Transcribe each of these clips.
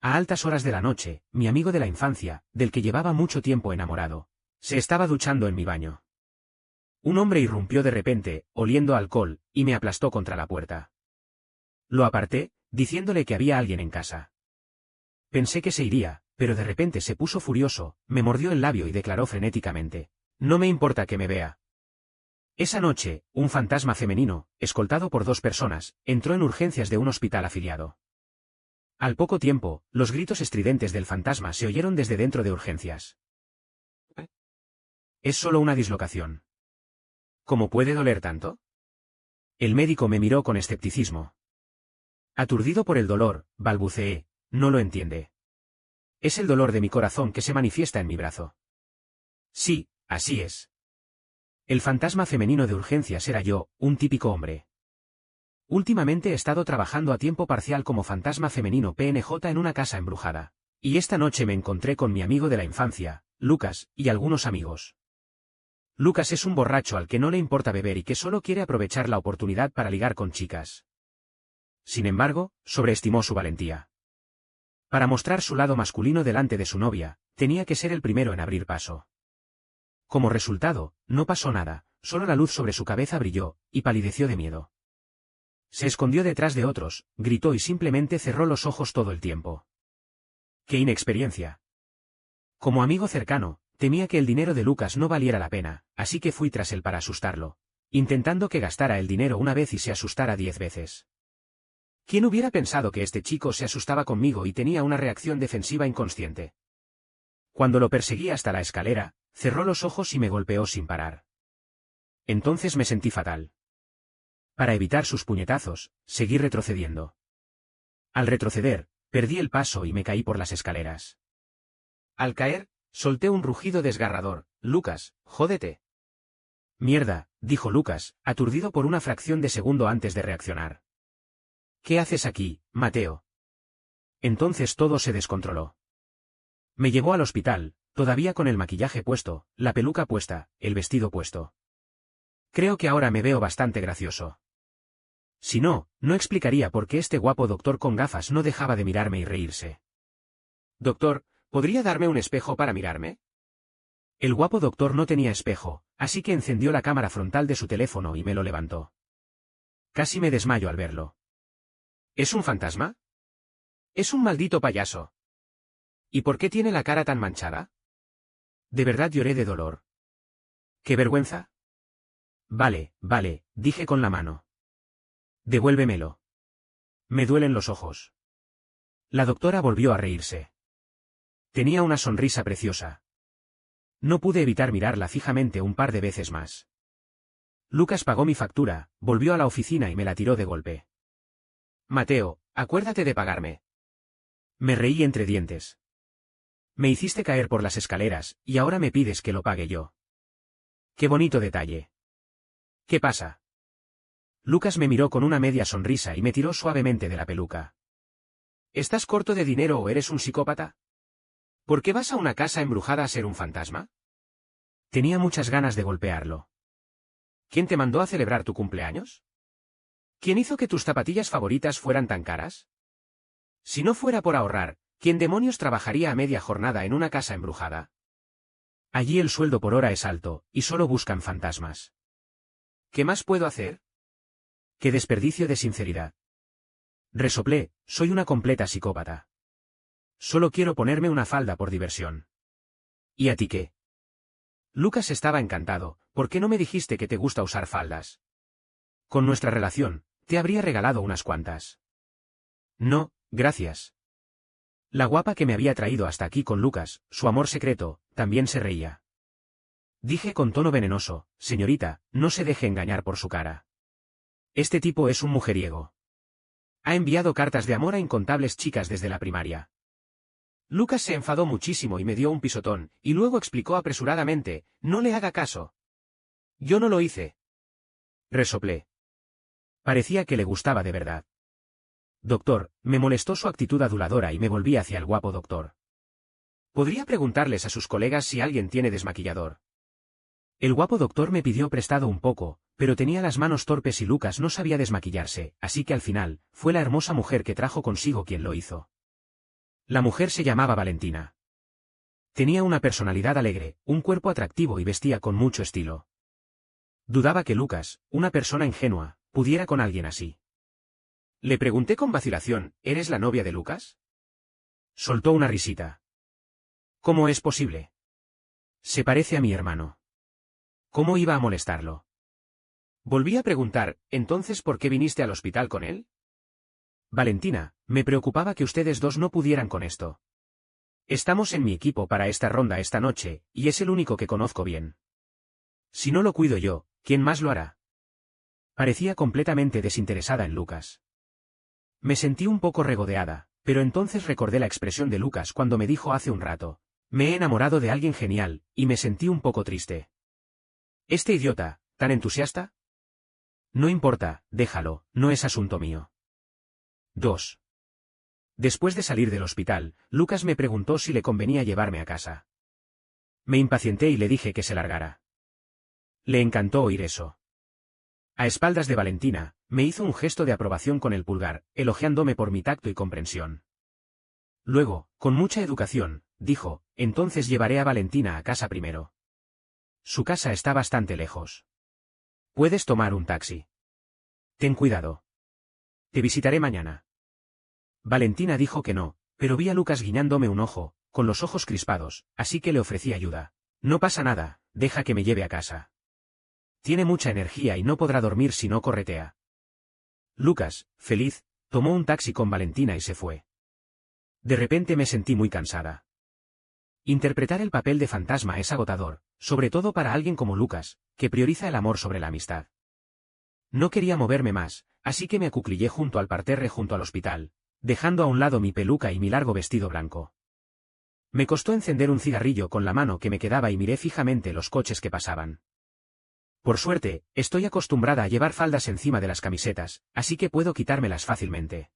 A altas horas de la noche, mi amigo de la infancia, del que llevaba mucho tiempo enamorado, se estaba duchando en mi baño. Un hombre irrumpió de repente, oliendo a alcohol, y me aplastó contra la puerta. Lo aparté, diciéndole que había alguien en casa. Pensé que se iría, pero de repente se puso furioso, me mordió el labio y declaró frenéticamente: «No me importa que me vea». Esa noche, un fantasma femenino, escoltado por 2 personas, entró en urgencias de un hospital afiliado. Al poco tiempo, los gritos estridentes del fantasma se oyeron desde dentro de urgencias. «Es solo una dislocación». «¿Cómo puede doler tanto?». El médico me miró con escepticismo. Aturdido por el dolor, balbuceé: «No lo entiende». «Es el dolor de mi corazón que se manifiesta en mi brazo». «Sí, así es». El fantasma femenino de urgencias era yo, un típico hombre. Últimamente he estado trabajando a tiempo parcial como fantasma femenino PNJ en una casa embrujada. Y esta noche me encontré con mi amigo de la infancia, Lucas, y algunos amigos. Lucas es un borracho al que no le importa beber y que solo quiere aprovechar la oportunidad para ligar con chicas. Sin embargo, sobreestimó su valentía. Para mostrar su lado masculino delante de su novia, tenía que ser el primero en abrir paso. Como resultado, no pasó nada, solo la luz sobre su cabeza brilló, y palideció de miedo. Se escondió detrás de otros, gritó y simplemente cerró los ojos todo el tiempo. ¡Qué inexperiencia! Como amigo cercano, temía que el dinero de Lucas no valiera la pena, así que fui tras él para asustarlo, intentando que gastara el dinero una vez y se asustara 10 veces. ¿Quién hubiera pensado que este chico se asustaba conmigo y tenía una reacción defensiva inconsciente? Cuando lo perseguí hasta la escalera, cerró los ojos y me golpeó sin parar. Entonces me sentí fatal. Para evitar sus puñetazos, seguí retrocediendo. Al retroceder, perdí el paso y me caí por las escaleras. Al caer, solté un rugido desgarrador: «Lucas, jódete». «Mierda», dijo Lucas, aturdido por una fracción de segundo antes de reaccionar. «¿Qué haces aquí, Mateo?». Entonces todo se descontroló. Me llevó al hospital, todavía con el maquillaje puesto, la peluca puesta, el vestido puesto. Creo que ahora me veo bastante gracioso. Si no, no explicaría por qué este guapo doctor con gafas no dejaba de mirarme y reírse. «Doctor, ¿podría darme un espejo para mirarme?». El guapo doctor no tenía espejo, así que encendió la cámara frontal de su teléfono y me lo levantó. Casi me desmayo al verlo. ¿Es un fantasma? Es un maldito payaso. ¿Y por qué tiene la cara tan manchada? De verdad lloré de dolor. ¡Qué vergüenza! Vale, vale, dije con la mano. Devuélvemelo. Me duelen los ojos. La doctora volvió a reírse. Tenía una sonrisa preciosa. No pude evitar mirarla fijamente un par de veces más. Lucas pagó mi factura, volvió a la oficina y me la tiró de golpe. «Mateo, acuérdate de pagarme». Me reí entre dientes. «Me hiciste caer por las escaleras, y ahora me pides que lo pague yo». «Qué bonito detalle». «¿Qué pasa?». Lucas me miró con una media sonrisa y me tiró suavemente de la peluca. ¿Estás corto de dinero o eres un psicópata? ¿Por qué vas a una casa embrujada a ser un fantasma? Tenía muchas ganas de golpearlo. ¿Quién te mandó a celebrar tu cumpleaños? ¿Quién hizo que tus zapatillas favoritas fueran tan caras? Si no fuera por ahorrar, ¿quién demonios trabajaría a media jornada en una casa embrujada? Allí el sueldo por hora es alto, y solo buscan fantasmas. ¿Qué más puedo hacer? ¡Qué desperdicio de sinceridad! Resoplé: soy una completa psicópata. Solo quiero ponerme una falda por diversión. ¿Y a ti qué? Lucas estaba encantado. ¿Por qué no me dijiste que te gusta usar faldas? Con nuestra relación, te habría regalado unas cuantas. No, gracias. La guapa que me había traído hasta aquí con Lucas, su amor secreto, también se reía. Dije con tono venenoso: señorita, no se deje engañar por su cara. Este tipo es un mujeriego. Ha enviado cartas de amor a incontables chicas desde la primaria. Lucas se enfadó muchísimo y me dio un pisotón, y luego explicó apresuradamente: no le haga caso. Yo no lo hice. Resoplé. Parecía que le gustaba de verdad. Doctor, me molestó su actitud aduladora y me volví hacia el guapo doctor. ¿Podría preguntarles a sus colegas si alguien tiene desmaquillador? El guapo doctor me pidió prestado un poco, pero tenía las manos torpes y Lucas no sabía desmaquillarse, así que al final, fue la hermosa mujer que trajo consigo quien lo hizo. La mujer se llamaba Valentina. Tenía una personalidad alegre, un cuerpo atractivo y vestía con mucho estilo. Dudaba que Lucas, una persona ingenua, pudiera con alguien así. Le pregunté con vacilación, ¿eres la novia de Lucas? Soltó una risita. ¿Cómo es posible? Se parece a mi hermano. ¿Cómo iba a molestarlo? Volví a preguntar, ¿entonces por qué viniste al hospital con él? Valentina, me preocupaba que ustedes dos no pudieran con esto. Estamos en mi equipo para esta ronda esta noche, y es el único que conozco bien. Si no lo cuido yo, ¿quién más lo hará? Parecía completamente desinteresada en Lucas. Me sentí un poco regodeada, pero entonces recordé la expresión de Lucas cuando me dijo hace un rato, me he enamorado de alguien genial, y me sentí un poco triste. ¿Este idiota, tan entusiasta? No importa, déjalo, no es asunto mío. 2. Después de salir del hospital, Lucas me preguntó si le convenía llevarme a casa. Me impacienté y le dije que se largara. Le encantó oír eso. A espaldas de Valentina, me hizo un gesto de aprobación con el pulgar, elogiándome por mi tacto y comprensión. Luego, con mucha educación, dijo, entonces llevaré a Valentina a casa primero. Su casa está bastante lejos. Puedes tomar un taxi. Ten cuidado. Te visitaré mañana. Valentina dijo que no, pero vi a Lucas guiñándome un ojo, con los ojos crispados, así que le ofrecí ayuda. No pasa nada, deja que me lleve a casa. Tiene mucha energía y no podrá dormir si no corretea. Lucas, feliz, tomó un taxi con Valentina y se fue. De repente me sentí muy cansada. Interpretar el papel de fantasma es agotador, sobre todo para alguien como Lucas, que prioriza el amor sobre la amistad. No quería moverme más, así que me acuclillé junto al parterre junto al hospital, dejando a un lado mi peluca y mi largo vestido blanco. Me costó encender un cigarrillo con la mano que me quedaba y miré fijamente los coches que pasaban. Por suerte, estoy acostumbrada a llevar faldas encima de las camisetas, así que puedo quitármelas fácilmente.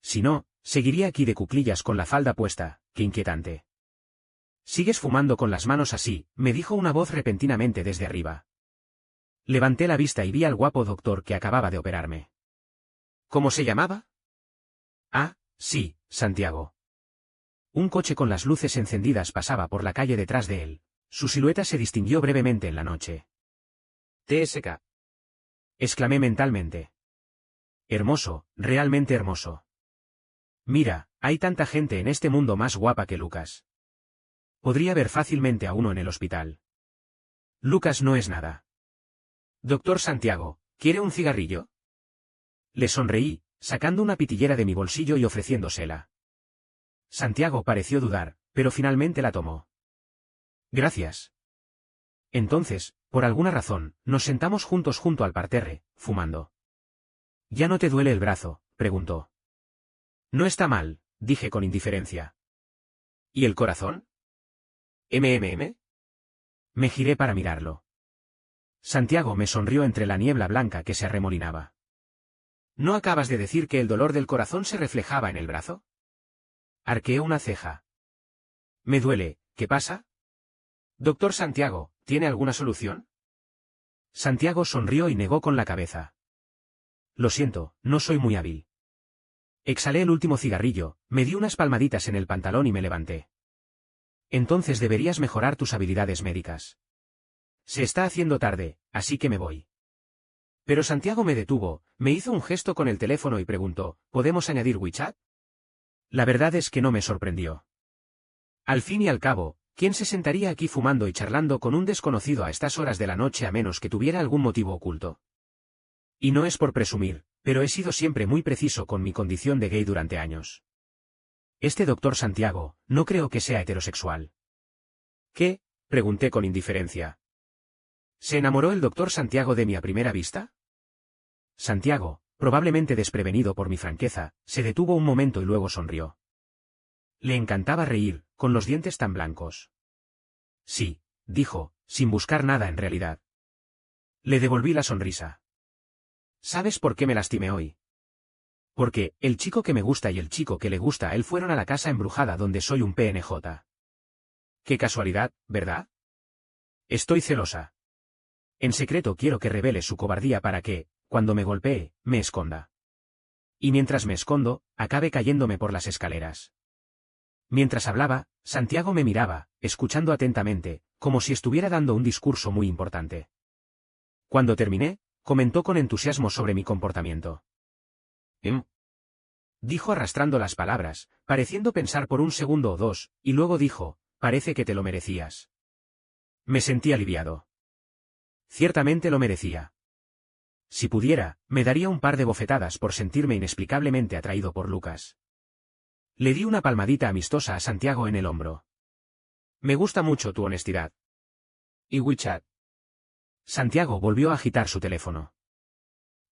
Si no, seguiría aquí de cuclillas con la falda puesta, qué inquietante. ¿Sigues fumando con las manos así?, me dijo una voz repentinamente desde arriba. Levanté la vista y vi al guapo doctor que acababa de operarme. ¿Cómo se llamaba? Ah, sí, Santiago. Un coche con las luces encendidas pasaba por la calle detrás de él. Su silueta se distinguió brevemente en la noche. TSK. Exclamé mentalmente. Hermoso, realmente hermoso. Mira, hay tanta gente en este mundo más guapa que Lucas. Podría ver fácilmente a uno en el hospital. Lucas no es nada. Doctor Santiago, ¿quiere un cigarrillo? Le sonreí, sacando una pitillera de mi bolsillo y ofreciéndosela. Santiago pareció dudar, pero finalmente la tomó. Gracias. Entonces, por alguna razón, nos sentamos juntos junto al parterre, fumando. ¿Ya no te duele el brazo?, preguntó. No está mal, dije con indiferencia. ¿Y el corazón? ¿MMM? Me giré para mirarlo. Santiago me sonrió entre la niebla blanca que se arremolinaba. ¿No acabas de decir que el dolor del corazón se reflejaba en el brazo? Arqueé una ceja. Me duele, ¿qué pasa? Doctor Santiago, ¿tiene alguna solución? Santiago sonrió y negó con la cabeza. Lo siento, no soy muy hábil. Exhalé el último cigarrillo, me di unas palmaditas en el pantalón y me levanté. Entonces deberías mejorar tus habilidades médicas. Se está haciendo tarde, así que me voy. Pero Santiago me detuvo, me hizo un gesto con el teléfono y preguntó, ¿podemos añadir WeChat? La verdad es que no me sorprendió. Al fin y al cabo, ¿quién se sentaría aquí fumando y charlando con un desconocido a estas horas de la noche a menos que tuviera algún motivo oculto? Y no es por presumir, pero he sido siempre muy preciso con mi condición de gay durante años. Este doctor Santiago, no creo que sea heterosexual. ¿Qué? Pregunté con indiferencia. ¿Se enamoró el doctor Santiago de mí a primera vista? Santiago, probablemente desprevenido por mi franqueza, se detuvo un momento y luego sonrió. Le encantaba reír, con los dientes tan blancos. Sí, dijo, sin buscar nada en realidad. Le devolví la sonrisa. ¿Sabes por qué me lastimé hoy? Porque, el chico que me gusta y el chico que le gusta a él fueron a la casa embrujada donde soy un PNJ. Qué casualidad, ¿verdad? Estoy celosa. En secreto quiero que revele su cobardía para que, cuando me golpee, me esconda. Y mientras me escondo, acabe cayéndome por las escaleras. Mientras hablaba, Santiago me miraba, escuchando atentamente, como si estuviera dando un discurso muy importante. Cuando terminé, comentó con entusiasmo sobre mi comportamiento. Dijo arrastrando las palabras, pareciendo pensar por un segundo o dos, y luego dijo, parece que te lo merecías. Me sentí aliviado. Ciertamente lo merecía. Si pudiera, me daría un par de bofetadas por sentirme inexplicablemente atraído por Lucas. Le di una palmadita amistosa a Santiago en el hombro. Me gusta mucho tu honestidad. ¿Y WeChat? Santiago volvió a agitar su teléfono.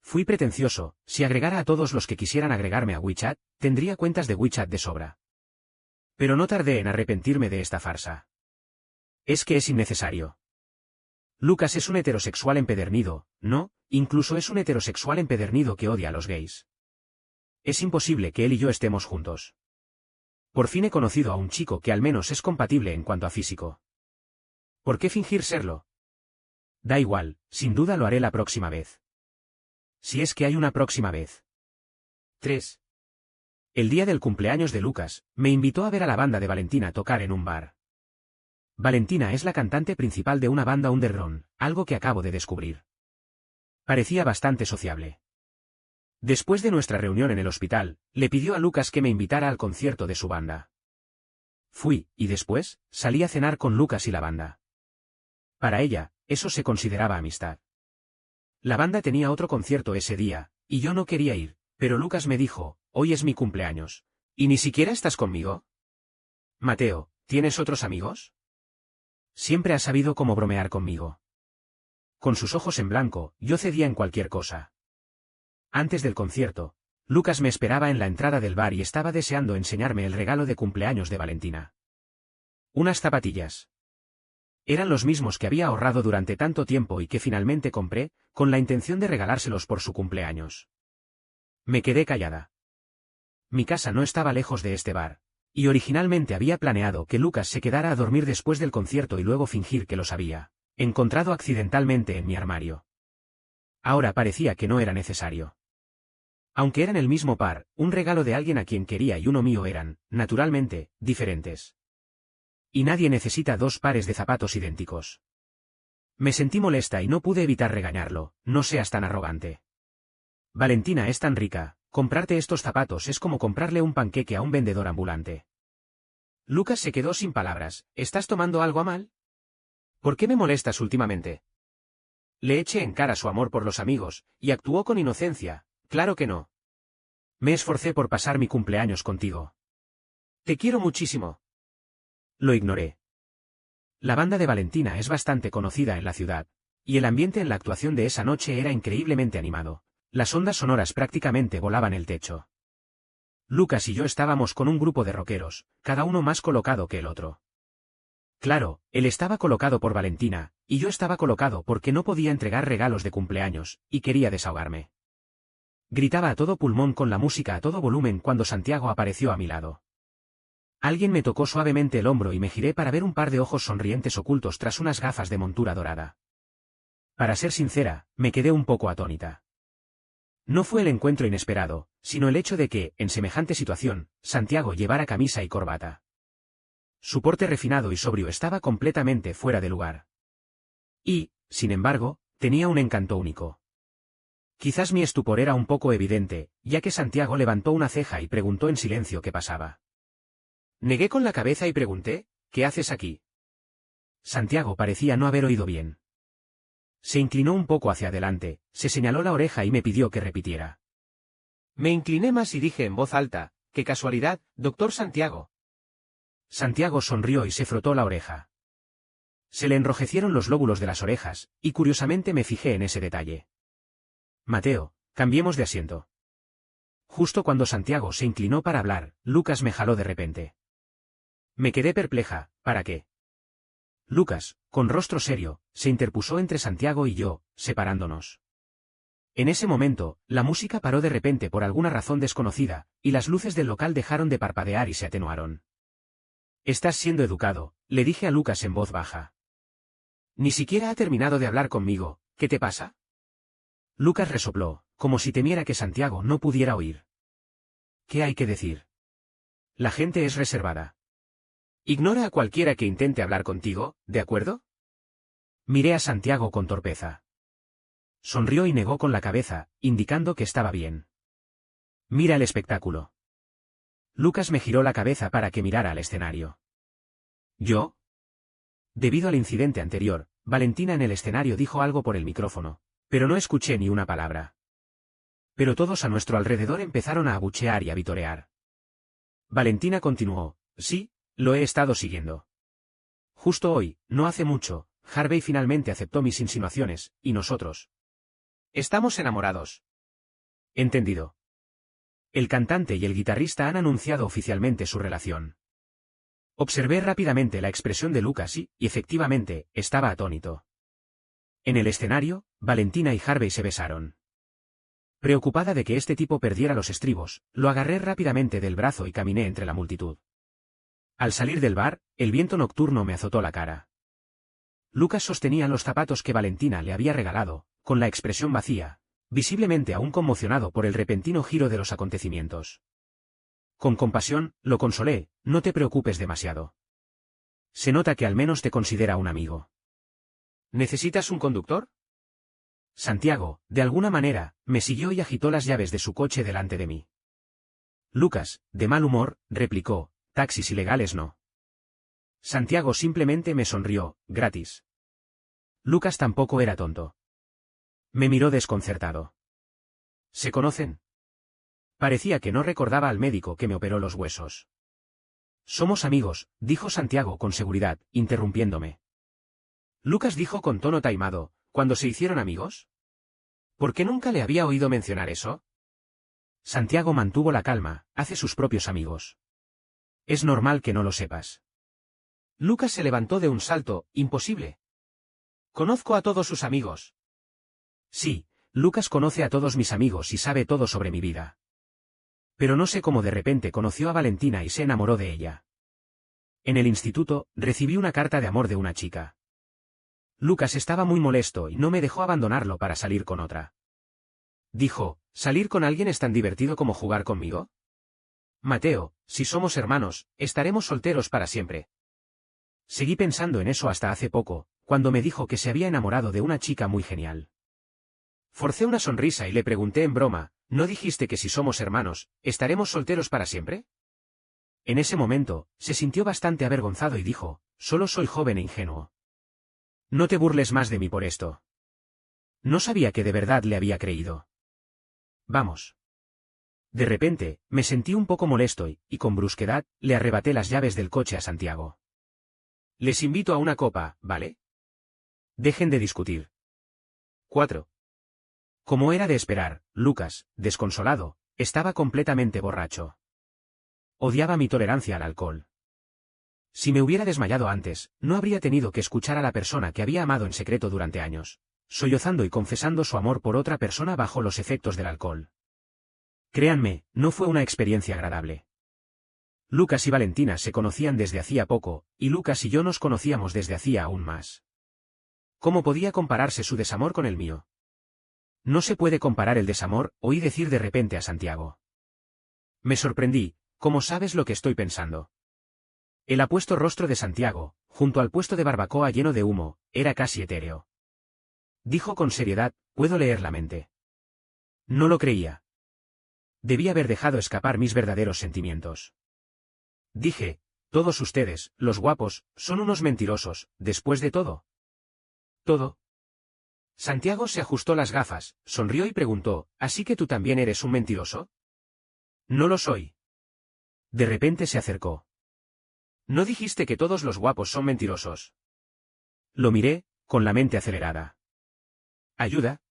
Fui pretencioso, si agregara a todos los que quisieran agregarme a WeChat, tendría cuentas de WeChat de sobra. Pero no tardé en arrepentirme de esta farsa. Es que es innecesario. Lucas es un heterosexual empedernido, ¿no? Incluso es un heterosexual empedernido que odia a los gays. Es imposible que él y yo estemos juntos. Por fin he conocido a un chico que al menos es compatible en cuanto a físico. ¿Por qué fingir serlo? Da igual, sin duda lo haré la próxima vez. Si es que hay una próxima vez. 3. El día del cumpleaños de Lucas, me invitó a ver a la banda de Valentina tocar en un bar. Valentina es la cantante principal de una banda underground, algo que acabo de descubrir. Parecía bastante sociable. Después de nuestra reunión en el hospital, le pidió a Lucas que me invitara al concierto de su banda. Fui, y después, salí a cenar con Lucas y la banda. Para ella, eso se consideraba amistad. La banda tenía otro concierto ese día, y yo no quería ir, pero Lucas me dijo, hoy es mi cumpleaños. ¿Y ni siquiera estás conmigo? Mateo, ¿tienes otros amigos? Siempre ha sabido cómo bromear conmigo. Con sus ojos en blanco, yo cedía en cualquier cosa. Antes del concierto, Lucas me esperaba en la entrada del bar y estaba deseando enseñarme el regalo de cumpleaños de Valentina. Unas zapatillas. Eran los mismos que había ahorrado durante tanto tiempo y que finalmente compré, con la intención de regalárselos por su cumpleaños. Me quedé callada. Mi casa no estaba lejos de este bar, y originalmente había planeado que Lucas se quedara a dormir después del concierto y luego fingir que los había encontrado accidentalmente en mi armario. Ahora parecía que no era necesario. Aunque eran el mismo par, un regalo de alguien a quien quería y uno mío eran, naturalmente, diferentes. Y nadie necesita dos pares de zapatos idénticos. Me sentí molesta y no pude evitar regañarlo, no seas tan arrogante. Valentina es tan rica, comprarte estos zapatos es como comprarle un panqueque a un vendedor ambulante. Lucas se quedó sin palabras, ¿estás tomando algo a mal? ¿Por qué me molestas últimamente? Le eché en cara su amor por los amigos, y actuó con inocencia, claro que no. Me esforcé por pasar mi cumpleaños contigo. Te quiero muchísimo. Lo ignoré. La banda de Valentina es bastante conocida en la ciudad, y el ambiente en la actuación de esa noche era increíblemente animado. Las ondas sonoras prácticamente volaban el techo. Lucas y yo estábamos con un grupo de rockeros, cada uno más colocado que el otro. Claro, él estaba colocado por Valentina, y yo estaba colocado porque no podía entregar regalos de cumpleaños, y quería desahogarme. Gritaba a todo pulmón con la música a todo volumen cuando Santiago apareció a mi lado. Alguien me tocó suavemente el hombro y me giré para ver un par de ojos sonrientes ocultos tras unas gafas de montura dorada. Para ser sincera, me quedé un poco atónita. No fue el encuentro inesperado, sino el hecho de que, en semejante situación, Santiago llevara camisa y corbata. Su porte refinado y sobrio estaba completamente fuera de lugar. Y, sin embargo, tenía un encanto único. Quizás mi estupor era un poco evidente, ya que Santiago levantó una ceja y preguntó en silencio qué pasaba. Negué con la cabeza y pregunté, ¿qué haces aquí? Santiago parecía no haber oído bien. Se inclinó un poco hacia adelante, se señaló la oreja y me pidió que repitiera. Me incliné más y dije en voz alta, ¡qué casualidad, doctor Santiago! Santiago sonrió y se frotó la oreja. Se le enrojecieron los lóbulos de las orejas, y curiosamente me fijé en ese detalle. Mateo, cambiemos de asiento. Justo cuando Santiago se inclinó para hablar, Lucas me jaló de repente. Me quedé perpleja, ¿para qué? Lucas, con rostro serio, se interpuso entre Santiago y yo, separándonos. En ese momento, la música paró de repente por alguna razón desconocida, y las luces del local dejaron de parpadear y se atenuaron. Estás siendo educado, le dije a Lucas en voz baja. Ni siquiera ha terminado de hablar conmigo, ¿qué te pasa? Lucas resopló, como si temiera que Santiago no pudiera oír. ¿Qué hay que decir? La gente es reservada. Ignora a cualquiera que intente hablar contigo, ¿de acuerdo? Miré a Santiago con torpeza. Sonrió y negó con la cabeza, indicando que estaba bien. Mira el espectáculo. Lucas me giró la cabeza para que mirara al escenario. ¿Yo? Debido al incidente anterior, Valentina en el escenario dijo algo por el micrófono, pero no escuché ni una palabra. Pero todos a nuestro alrededor empezaron a abuchear y a vitorear. Valentina continuó, sí, lo he estado siguiendo. Justo hoy, no hace mucho, Harvey finalmente aceptó mis insinuaciones, y nosotros. Estamos enamorados. Entendido. El cantante y el guitarrista han anunciado oficialmente su relación. Observé rápidamente la expresión de Lucas y, efectivamente, estaba atónito. En el escenario, Valentina y Harvey se besaron. Preocupada de que este tipo perdiera los estribos, lo agarré rápidamente del brazo y caminé entre la multitud. Al salir del bar, el viento nocturno me azotó la cara. Lucas sostenía los zapatos que Valentina le había regalado, con la expresión vacía, visiblemente aún conmocionado por el repentino giro de los acontecimientos. Con compasión, lo consolé, no te preocupes demasiado. Se nota que al menos te considera un amigo. ¿Necesitas un conductor? Santiago, de alguna manera, me siguió y agitó las llaves de su coche delante de mí. Lucas, de mal humor, replicó, taxis ilegales no. Santiago simplemente me sonrió, gratis. Lucas tampoco era tonto. Me miró desconcertado. ¿Se conocen? Parecía que no recordaba al médico que me operó los huesos. Somos amigos, dijo Santiago con seguridad, interrumpiéndome. Lucas dijo con tono taimado, ¿cuándo se hicieron amigos? ¿Por qué nunca le había oído mencionar eso? Santiago mantuvo la calma, hace sus propios amigos. Es normal que no lo sepas. Lucas se levantó de un salto, imposible. Conozco a todos sus amigos. Sí, Lucas conoce a todos mis amigos y sabe todo sobre mi vida. Pero no sé cómo de repente conoció a Valentina y se enamoró de ella. En el instituto, recibí una carta de amor de una chica. Lucas estaba muy molesto y no me dejó abandonarlo para salir con otra. Dijo, ¿salir con alguien es tan divertido como jugar conmigo? Mateo, si somos hermanos, estaremos solteros para siempre. Seguí pensando en eso hasta hace poco, cuando me dijo que se había enamorado de una chica muy genial. Forcé una sonrisa y le pregunté en broma, ¿no dijiste que si somos hermanos, estaremos solteros para siempre? En ese momento, se sintió bastante avergonzado y dijo, solo soy joven e ingenuo. No te burles más de mí por esto. No sabía que de verdad le había creído. Vamos. De repente, me sentí un poco molesto y con brusquedad, le arrebaté las llaves del coche a Santiago. Les invito a una copa, ¿vale? Dejen de discutir. 4. Como era de esperar, Lucas, desconsolado, estaba completamente borracho. Odiaba mi tolerancia al alcohol. Si me hubiera desmayado antes, no habría tenido que escuchar a la persona que había amado en secreto durante años, sollozando y confesando su amor por otra persona bajo los efectos del alcohol. Créanme, no fue una experiencia agradable. Lucas y Valentina se conocían desde hacía poco, y Lucas y yo nos conocíamos desde hacía aún más. ¿Cómo podía compararse su desamor con el mío? No se puede comparar el desamor, oí decir de repente a Santiago. Me sorprendí, ¿cómo sabes lo que estoy pensando? El apuesto rostro de Santiago, junto al puesto de barbacoa lleno de humo, era casi etéreo. Dijo con seriedad, puedo leer la mente. No lo creía. Debí haber dejado escapar mis verdaderos sentimientos. Dije, todos ustedes, los guapos, son unos mentirosos, después de todo. ¿Todo? Santiago se ajustó las gafas, sonrió y preguntó, ¿así que tú también eres un mentiroso? No lo soy. De repente se acercó. ¿No dijiste que todos los guapos son mentirosos? Lo miré, con la mente acelerada. ¿Ayuda?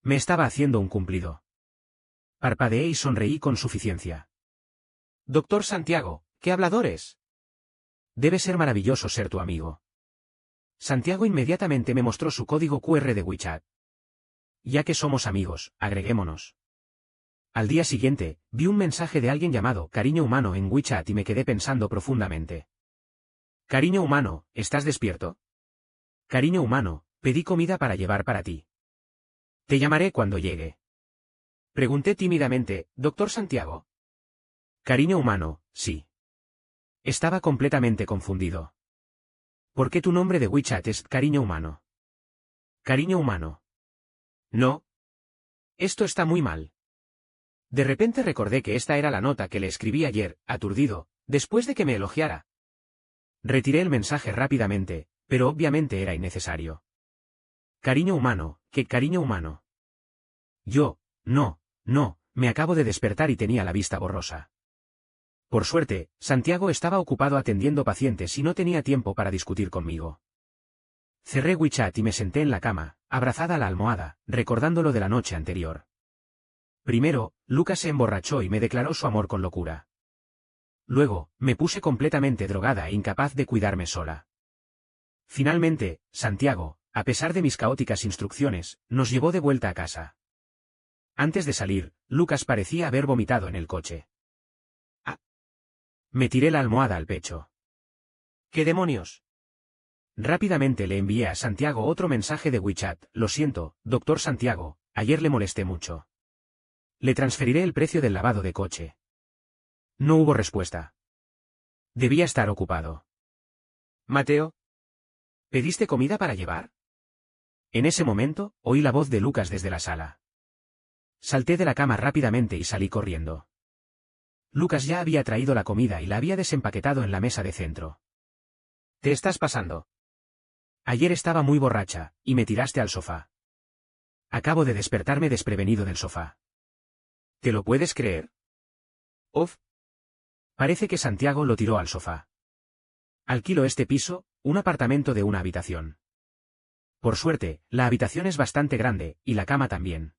Me estaba haciendo un cumplido. Parpadeé y sonreí con suficiencia. Doctor Santiago, ¿qué hablador es? Debe ser maravilloso ser tu amigo. Santiago inmediatamente me mostró su código QR de WeChat. Ya que somos amigos, agreguémonos. Al día siguiente, vi un mensaje de alguien llamado Cariño Humano en WeChat y me quedé pensando profundamente. Cariño Humano, ¿estás despierto? Cariño Humano, pedí comida para llevar para ti. Te llamaré cuando llegue. Pregunté tímidamente, ¿Doctor Santiago? Cariño Humano, sí. Estaba completamente confundido. ¿Por qué tu nombre de WeChat es Cariño Humano? ¿Cariño Humano? No. Esto está muy mal. De repente recordé que esta era la nota que le escribí ayer, aturdido, después de que me elogiara. Retiré el mensaje rápidamente, pero obviamente era innecesario. Cariño humano, ¿qué cariño humano? No, me acabo de despertar y tenía la vista borrosa. Por suerte, Santiago estaba ocupado atendiendo pacientes y no tenía tiempo para discutir conmigo. Cerré WeChat y me senté en la cama, abrazada a la almohada, recordándolo de la noche anterior. Primero, Lucas se emborrachó y me declaró su amor con locura. Luego, me puse completamente drogada e incapaz de cuidarme sola. Finalmente, Santiago, a pesar de mis caóticas instrucciones, nos llevó de vuelta a casa. Antes de salir, Lucas parecía haber vomitado en el coche. Ah. Me tiré la almohada al pecho. ¿Qué demonios? Rápidamente le envié a Santiago otro mensaje de WeChat. Lo siento, doctor Santiago, ayer le molesté mucho. Le transferiré el precio del lavado de coche. No hubo respuesta. Debía estar ocupado. Mateo. ¿Pediste comida para llevar? En ese momento, oí la voz de Lucas desde la sala. Salté de la cama rápidamente y salí corriendo. Lucas ya había traído la comida y la había desempaquetado en la mesa de centro. ¿Te estás pasando? Ayer estaba muy borracha, y me tiraste al sofá. Acabo de despertarme desprevenido del sofá. ¿Te lo puedes creer? Uf. Parece que Santiago lo tiró al sofá. Alquilo este piso, un apartamento de una habitación. Por suerte, la habitación es bastante grande, y la cama también.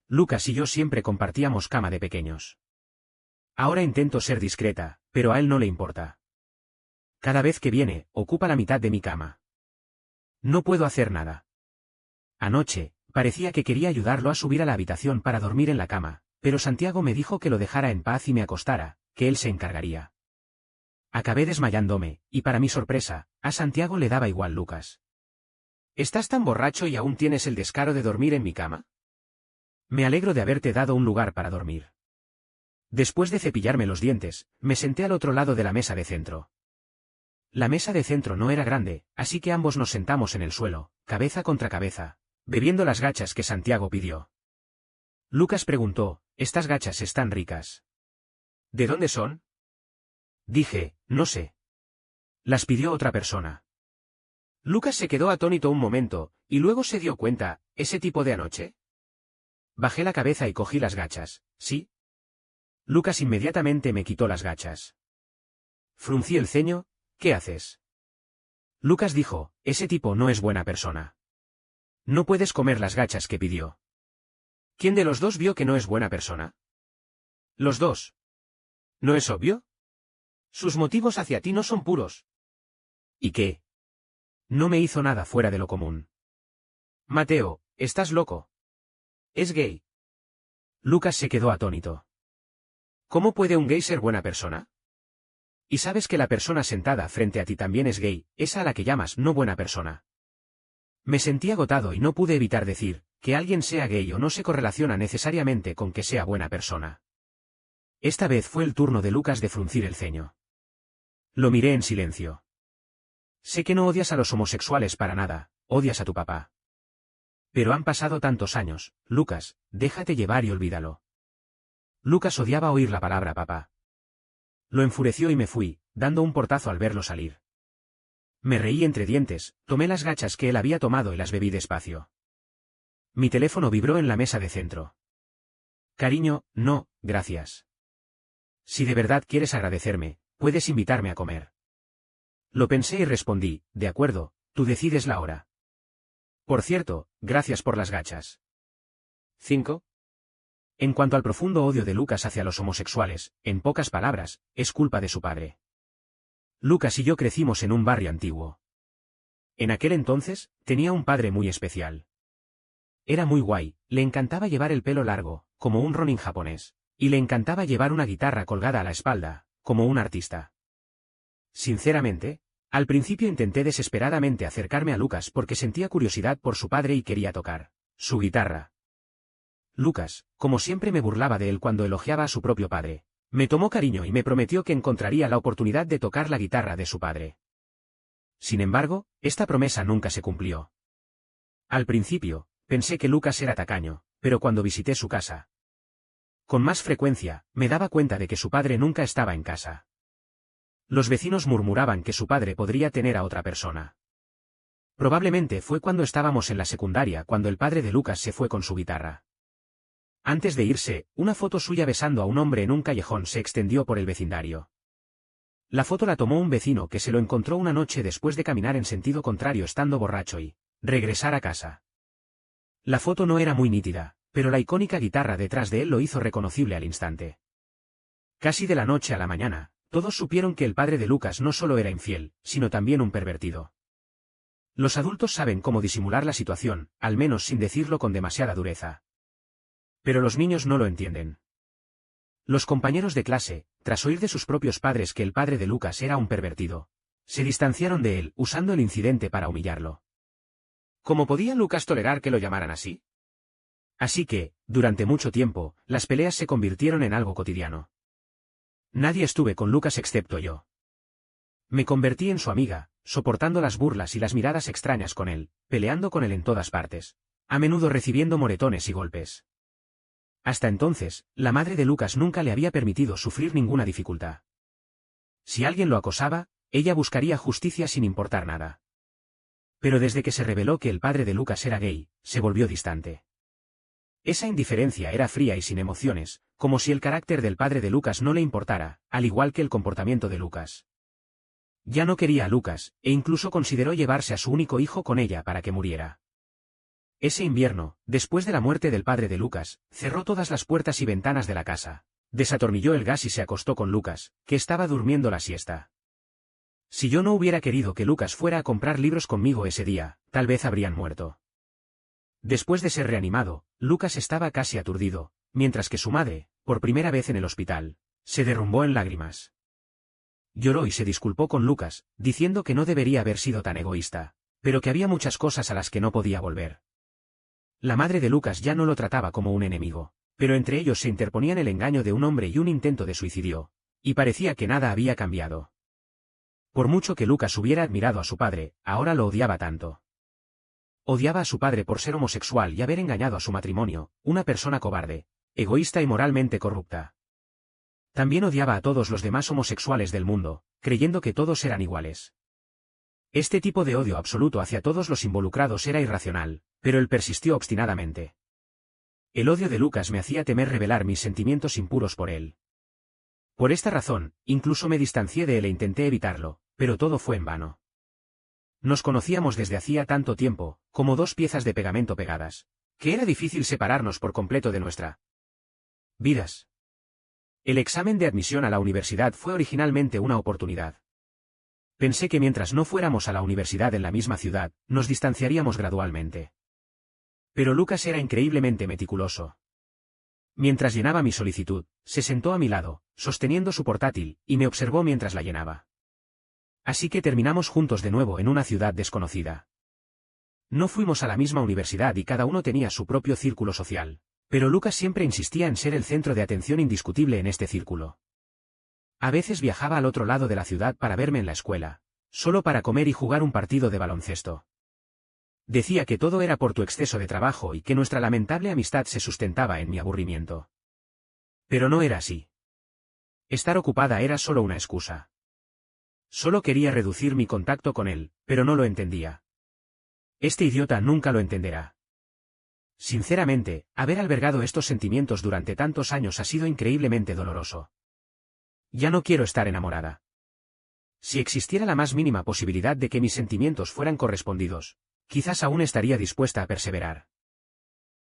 Lucas y yo siempre compartíamos cama de pequeños. Ahora intento ser discreta, pero a él no le importa. Cada vez que viene, ocupa la mitad de mi cama. No puedo hacer nada. Anoche, parecía que quería ayudarlo a subir a la habitación para dormir en la cama, pero Santiago me dijo que lo dejara en paz y me acostara, que él se encargaría. Acabé desmayándome, y para mi sorpresa, a Santiago le daba igual Lucas. ¿Estás tan borracho y aún tienes el descaro de dormir en mi cama? Me alegro de haberte dado un lugar para dormir. Después de cepillarme los dientes, me senté al otro lado de la mesa de centro. La mesa de centro no era grande, así que ambos nos sentamos en el suelo, cabeza contra cabeza, bebiendo las gachas que Santiago pidió. Lucas preguntó, ¿estas gachas están ricas? ¿De dónde son? Dije, no sé. Las pidió otra persona. Lucas se quedó atónito un momento, y luego se dio cuenta, ¿ese tipo de anoche? Bajé la cabeza y cogí las gachas, ¿sí? Lucas inmediatamente me quitó las gachas. Fruncí el ceño, ¿qué haces? Lucas dijo, ese tipo no es buena persona. No puedes comer las gachas que pidió. ¿Quién de los dos vio que no es buena persona? Los dos. ¿No es obvio? Sus motivos hacia ti no son puros. ¿Y qué? No me hizo nada fuera de lo común. Mateo, ¿estás loco? Es gay. Lucas se quedó atónito. ¿Cómo puede un gay ser buena persona? Y sabes que la persona sentada frente a ti también es gay, esa a la que llamas no buena persona. Me sentí agotado y no pude evitar decir, que alguien sea gay o no se correlaciona necesariamente con que sea buena persona. Esta vez fue el turno de Lucas de fruncir el ceño. Lo miré en silencio. Sé que no odias a los homosexuales para nada, odias a tu papá. Pero han pasado tantos años, Lucas, déjate llevar y olvídalo. Lucas odiaba oír la palabra papá. Lo enfureció y me fui, dando un portazo al verlo salir. Me reí entre dientes, tomé las gachas que él había tomado y las bebí despacio. Mi teléfono vibró en la mesa de centro. Cariño, no, gracias. Si de verdad quieres agradecerme, puedes invitarme a comer. Lo pensé y respondí, de acuerdo, tú decides la hora. Por cierto, gracias por las gachas. 5. En cuanto al profundo odio de Lucas hacia los homosexuales, en pocas palabras, es culpa de su padre. Lucas y yo crecimos en un barrio antiguo. En aquel entonces, tenía un padre muy especial. Era muy guay, le encantaba llevar el pelo largo, como un ronin japonés, y le encantaba llevar una guitarra colgada a la espalda, como un artista. Sinceramente, al principio intenté desesperadamente acercarme a Lucas porque sentía curiosidad por su padre y quería tocar su guitarra. Lucas, como siempre, me burlaba de él cuando elogiaba a su propio padre, Me tomó cariño y me prometió que encontraría la oportunidad de tocar la guitarra de su padre. Sin embargo, esta promesa nunca se cumplió. Al principio, pensé que Lucas era tacaño, pero cuando visité su casa, con más frecuencia, me daba cuenta de que su padre nunca estaba en casa. Los vecinos murmuraban que su padre podría tener a otra persona. Probablemente fue cuando estábamos en la secundaria cuando el padre de Lucas se fue con su guitarra. Antes de irse, una foto suya besando a un hombre en un callejón se extendió por el vecindario. La foto la tomó un vecino que se lo encontró una noche después de caminar en sentido contrario estando borracho y regresar a casa. La foto no era muy nítida, pero la icónica guitarra detrás de él lo hizo reconocible al instante. Casi de la noche a la mañana, todos supieron que el padre de Lucas no solo era infiel, sino también un pervertido. Los adultos saben cómo disimular la situación, al menos sin decirlo con demasiada dureza. Pero los niños no lo entienden. Los compañeros de clase, tras oír de sus propios padres que el padre de Lucas era un pervertido, se distanciaron de él usando el incidente para humillarlo. ¿Cómo podía Lucas tolerar que lo llamaran así? Así que, durante mucho tiempo, las peleas se convirtieron en algo cotidiano. Nadie estuve con Lucas excepto yo. Me convertí en su amiga, soportando las burlas y las miradas extrañas con él, peleando con él en todas partes, a menudo recibiendo moretones y golpes. Hasta entonces, la madre de Lucas nunca le había permitido sufrir ninguna dificultad. Si alguien lo acosaba, ella buscaría justicia sin importar nada. Pero desde que se reveló que el padre de Lucas era gay, se volvió distante. Esa indiferencia era fría y sin emociones, como si el carácter del padre de Lucas no le importara, al igual que el comportamiento de Lucas. Ya no quería a Lucas, e incluso consideró llevarse a su único hijo con ella para que muriera. Ese invierno, después de la muerte del padre de Lucas, cerró todas las puertas y ventanas de la casa, desatornilló el gas y se acostó con Lucas, que estaba durmiendo la siesta. Si yo no hubiera querido que Lucas fuera a comprar libros conmigo ese día, tal vez habrían muerto. Después de ser reanimado, Lucas estaba casi aturdido, mientras que su madre, por primera vez en el hospital, se derrumbó en lágrimas. Lloró y se disculpó con Lucas, diciendo que no debería haber sido tan egoísta, pero que había muchas cosas a las que no podía volver. La madre de Lucas ya no lo trataba como un enemigo, pero entre ellos se interponían el engaño de un hombre y un intento de suicidio, y parecía que nada había cambiado. Por mucho que Lucas hubiera admirado a su padre, ahora lo odiaba tanto. Odiaba a su padre por ser homosexual y haber engañado a su matrimonio, una persona cobarde, egoísta y moralmente corrupta. También odiaba a todos los demás homosexuales del mundo, creyendo que todos eran iguales. Este tipo de odio absoluto hacia todos los involucrados era irracional, pero él persistió obstinadamente. El odio de Lucas me hacía temer revelar mis sentimientos impuros por él. Por esta razón, incluso me distancié de él e intenté evitarlo, pero todo fue en vano. Nos conocíamos desde hacía tanto tiempo, como dos piezas de pegamento pegadas, que era difícil separarnos por completo de nuestra vidas. El examen de admisión a la universidad fue originalmente una oportunidad. Pensé que mientras no fuéramos a la universidad en la misma ciudad, nos distanciaríamos gradualmente. Pero Lucas era increíblemente meticuloso. Mientras llenaba mi solicitud, se sentó a mi lado, sosteniendo su portátil, y me observó mientras la llenaba. Así que terminamos juntos de nuevo en una ciudad desconocida. No fuimos a la misma universidad y cada uno tenía su propio círculo social, pero Lucas siempre insistía en ser el centro de atención indiscutible en este círculo. A veces viajaba al otro lado de la ciudad para verme en la escuela, solo para comer y jugar un partido de baloncesto. Decía que todo era por tu exceso de trabajo y que nuestra lamentable amistad se sustentaba en mi aburrimiento. Pero no era así. Estar ocupada era solo una excusa. Solo quería reducir mi contacto con él, pero no lo entendía. Este idiota nunca lo entenderá. Sinceramente, haber albergado estos sentimientos durante tantos años ha sido increíblemente doloroso. Ya no quiero estar enamorada. Si existiera la más mínima posibilidad de que mis sentimientos fueran correspondidos, quizás aún estaría dispuesta a perseverar.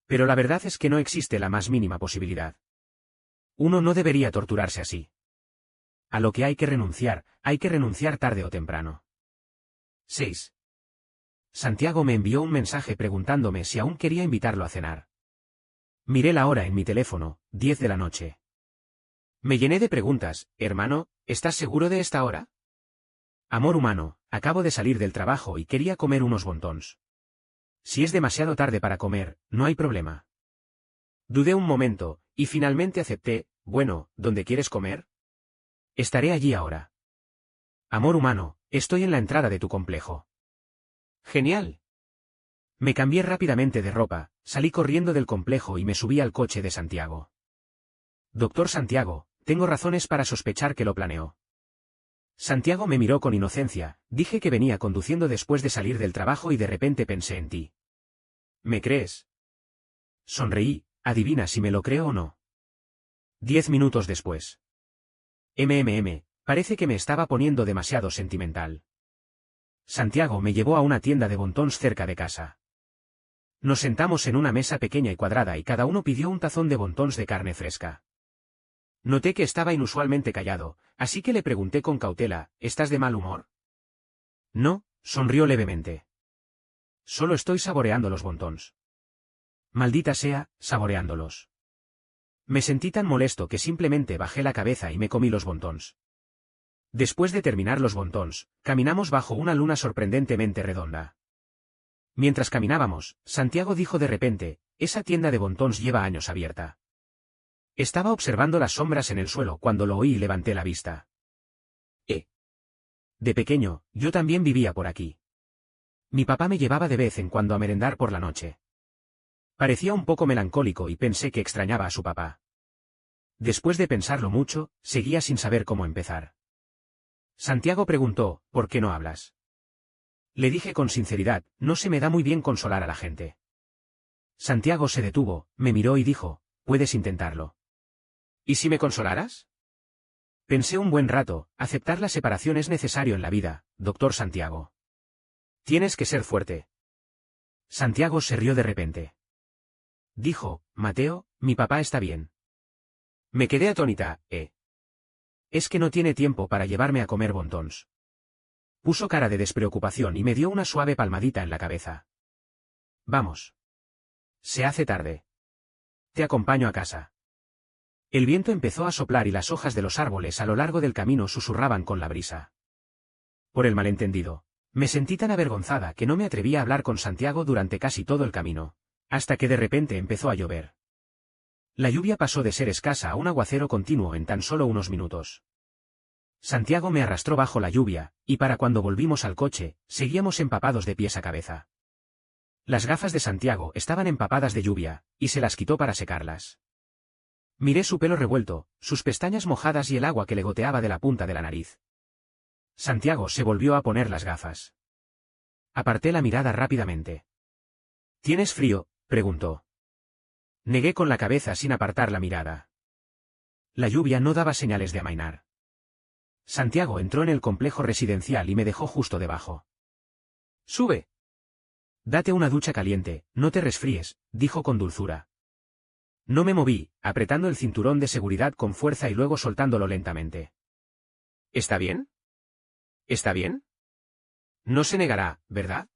Pero la verdad es que no existe la más mínima posibilidad. Uno no debería torturarse así. A lo que hay que renunciar tarde o temprano. 6. Santiago me envió un mensaje preguntándome si aún quería invitarlo a cenar. Miré la hora en mi teléfono, 10 de la noche. Me llené de preguntas. Hermano, ¿estás seguro de esta hora? Amor humano, acabo de salir del trabajo y quería comer unos wontons. Si es demasiado tarde para comer, no hay problema. Dudé un momento, y finalmente acepté. bueno, ¿dónde quieres comer? Estaré allí ahora. Amor humano, estoy en la entrada de tu complejo. Genial. Me cambié rápidamente de ropa, salí corriendo del complejo y me subí al coche de Santiago. Doctor Santiago, tengo razones para sospechar que lo planeó. Santiago me miró con inocencia, dije que venía conduciendo después de salir del trabajo y de repente pensé en ti. ¿Me crees? Sonreí, adivina si me lo creo o no. 10 minutos después. Parece que me estaba poniendo demasiado sentimental. Santiago me llevó a una tienda de bontons cerca de casa. Nos sentamos en una mesa pequeña y cuadrada y cada uno pidió un tazón de bontons de carne fresca. Noté que estaba inusualmente callado, así que le pregunté con cautela, ¿estás de mal humor? No, sonrió levemente. Solo estoy saboreando los bontons. Maldita sea, saboreándolos. Me sentí tan molesto que simplemente bajé la cabeza y me comí los bontons. Después de terminar los bontons, caminamos bajo una luna sorprendentemente redonda. Mientras caminábamos, Santiago dijo de repente, esa tienda de bontons lleva años abierta. Estaba observando las sombras en el suelo cuando lo oí y levanté la vista. De pequeño, yo también vivía por aquí. Mi papá me llevaba de vez en cuando a merendar por la noche. Parecía un poco melancólico y pensé que extrañaba a su papá. Después de pensarlo mucho, seguía sin saber cómo empezar. Santiago preguntó, ¿por qué no hablas? Le dije con sinceridad, no se me da muy bien consolar a la gente. Santiago se detuvo, me miró y dijo, puedes intentarlo. ¿Y si me consolaras? Pensé un buen rato, aceptar la separación es necesario en la vida, doctor Santiago. Tienes que ser fuerte. Santiago se rió de repente. Dijo, Mateo, mi papá está bien. Me quedé atónita, Es que no tiene tiempo para llevarme a comer bontons. Puso cara de despreocupación y me dio una suave palmadita en la cabeza. Vamos. Se hace tarde. Te acompaño a casa. El viento empezó a soplar y las hojas de los árboles a lo largo del camino susurraban con la brisa. Por el malentendido, me sentí tan avergonzada que no me atreví a hablar con Santiago durante casi todo el camino, hasta que de repente empezó a llover. La lluvia pasó de ser escasa a un aguacero continuo en tan solo unos minutos. Santiago me arrastró bajo la lluvia, y para cuando volvimos al coche, seguíamos empapados de pies a cabeza. Las gafas de Santiago estaban empapadas de lluvia, y se las quitó para secarlas. Miré su pelo revuelto, sus pestañas mojadas y el agua que le goteaba de la punta de la nariz. Santiago se volvió a poner las gafas. Aparté la mirada rápidamente. ¿Tienes frío?, preguntó. Negué con la cabeza sin apartar la mirada. La lluvia no daba señales de amainar. Santiago entró en el complejo residencial y me dejó justo debajo. ¡Sube! Date una ducha caliente, no te resfríes, dijo con dulzura. No me moví, apretando el cinturón de seguridad con fuerza y luego soltándolo lentamente. ¿Está bien? ¿Está bien? No se negará, ¿verdad?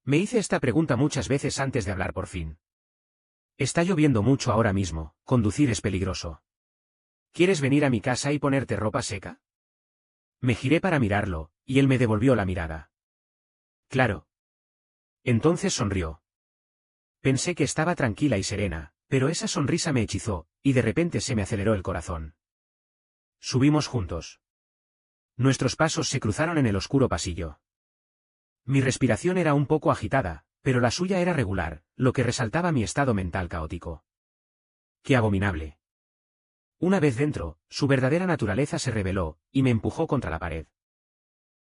Me hice esta pregunta muchas veces antes de hablar por fin. Está lloviendo mucho ahora mismo, conducir es peligroso. ¿Quieres venir a mi casa y ponerte ropa seca? Me giré para mirarlo, y él me devolvió la mirada. Claro. Entonces sonrió. Pensé que estaba tranquila y serena, pero esa sonrisa me hechizó, y de repente se me aceleró el corazón. Subimos juntos. Nuestros pasos se cruzaron en el oscuro pasillo. Mi respiración era un poco agitada, pero la suya era regular, lo que resaltaba mi estado mental caótico. ¡Qué abominable! Una vez dentro, su verdadera naturaleza se reveló, y me empujó contra la pared.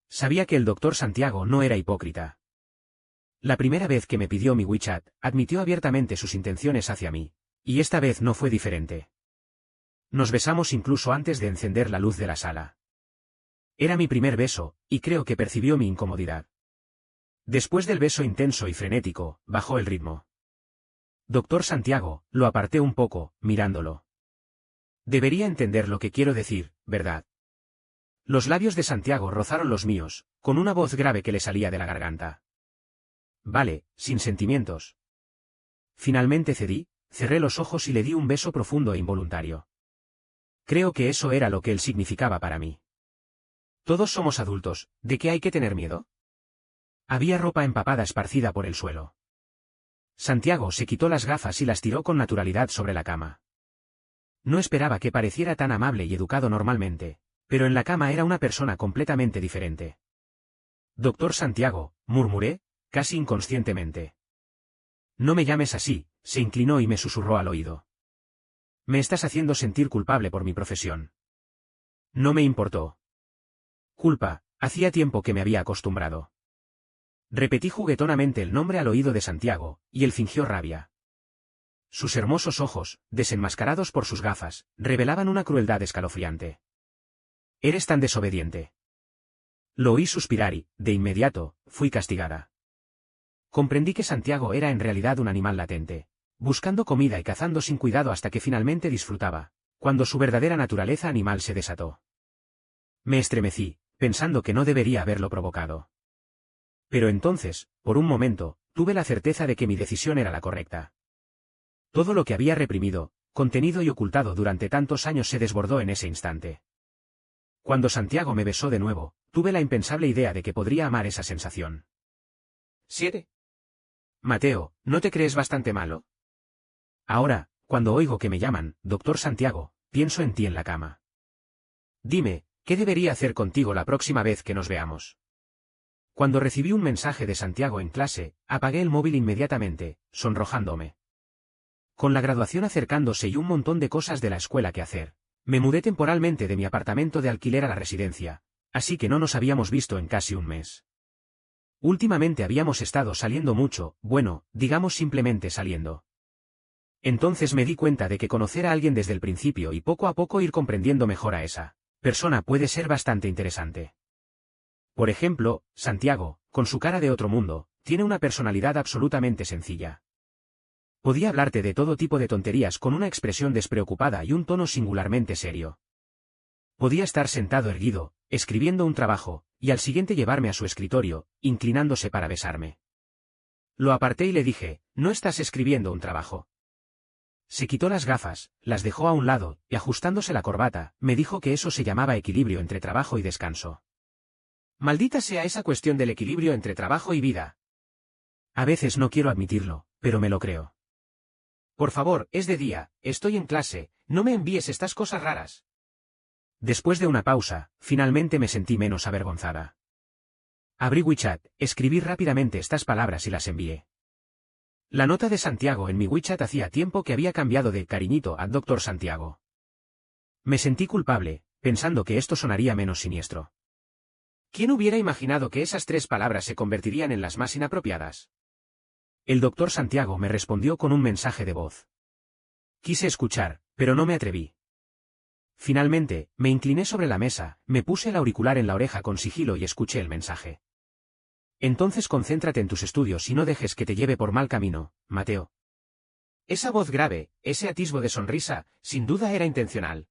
Sabía que el doctor Santiago no era hipócrita. La primera vez que me pidió mi WeChat, admitió abiertamente sus intenciones hacia mí, y esta vez no fue diferente. Nos besamos incluso antes de encender la luz de la sala. Era mi primer beso, y creo que percibió mi incomodidad. Después del beso intenso y frenético, bajó el ritmo. Doctor Santiago, lo aparté un poco, mirándolo. Debería entender lo que quiero decir, ¿verdad? Los labios de Santiago rozaron los míos, con una voz grave que le salía de la garganta. Vale, sin sentimientos. Finalmente cedí, cerré los ojos y le di un beso profundo e involuntario. Creo que eso era lo que él significaba para mí. Todos somos adultos, ¿de qué hay que tener miedo? Había ropa empapada esparcida por el suelo. Santiago se quitó las gafas y las tiró con naturalidad sobre la cama. No esperaba que pareciera tan amable y educado normalmente, pero en la cama era una persona completamente diferente. Doctor Santiago, murmuré, casi inconscientemente. No me llames así, se inclinó y me susurró al oído. Me estás haciendo sentir culpable por mi profesión. No me importó. Culpa, hacía tiempo que me había acostumbrado. Repetí juguetonamente el nombre al oído de Santiago, y él fingió rabia. Sus hermosos ojos, desenmascarados por sus gafas, revelaban una crueldad escalofriante. Eres tan desobediente. Lo oí suspirar y, de inmediato, fui castigada. Comprendí que Santiago era en realidad un animal latente, buscando comida y cazando sin cuidado hasta que finalmente disfrutaba, cuando su verdadera naturaleza animal se desató. Me estremecí, pensando que no debería haberlo provocado. Pero entonces, por un momento, tuve la certeza de que mi decisión era la correcta. Todo lo que había reprimido, contenido y ocultado durante tantos años se desbordó en ese instante. Cuando Santiago me besó de nuevo, tuve la impensable idea de que podría amar esa sensación. 7. Mateo, ¿no te crees bastante malo? Ahora, cuando oigo que me llaman, Doctor Santiago, pienso en ti en la cama. Dime, ¿qué debería hacer contigo la próxima vez que nos veamos? Cuando recibí un mensaje de Santiago en clase, apagué el móvil inmediatamente, sonrojándome. Con la graduación acercándose y un montón de cosas de la escuela que hacer, me mudé temporalmente de mi apartamento de alquiler a la residencia, así que no nos habíamos visto en casi un mes. Últimamente habíamos estado saliendo mucho, bueno, digamos simplemente saliendo. Entonces me di cuenta de que conocer a alguien desde el principio y poco a poco ir comprendiendo mejor a esa persona puede ser bastante interesante. Por ejemplo, Santiago, con su cara de otro mundo, tiene una personalidad absolutamente sencilla. Podía hablarte de todo tipo de tonterías con una expresión despreocupada y un tono singularmente serio. Podía estar sentado erguido, escribiendo un trabajo, y al siguiente llevarme a su escritorio, inclinándose para besarme. Lo aparté y le dije, ¿no estás escribiendo un trabajo? Se quitó las gafas, las dejó a un lado, y ajustándose la corbata, me dijo que eso se llamaba equilibrio entre trabajo y descanso. Maldita sea esa cuestión del equilibrio entre trabajo y vida. A veces no quiero admitirlo, pero me lo creo. Por favor, es de día, estoy en clase, no me envíes estas cosas raras. Después de una pausa, finalmente me sentí menos avergonzada. Abrí WeChat, escribí rápidamente estas palabras y las envié. La nota de Santiago en mi WeChat hacía tiempo que había cambiado de cariñito a Doctor Santiago. Me sentí culpable, pensando que esto sonaría menos siniestro. ¿Quién hubiera imaginado que esas 3 palabras se convertirían en las más inapropiadas? El Doctor Santiago me respondió con un mensaje de voz. Quise escuchar, pero no me atreví. Finalmente, me incliné sobre la mesa, me puse el auricular en la oreja con sigilo y escuché el mensaje. Entonces concéntrate en tus estudios y no dejes que te lleve por mal camino, Mateo. Esa voz grave, ese atisbo de sonrisa, sin duda era intencional.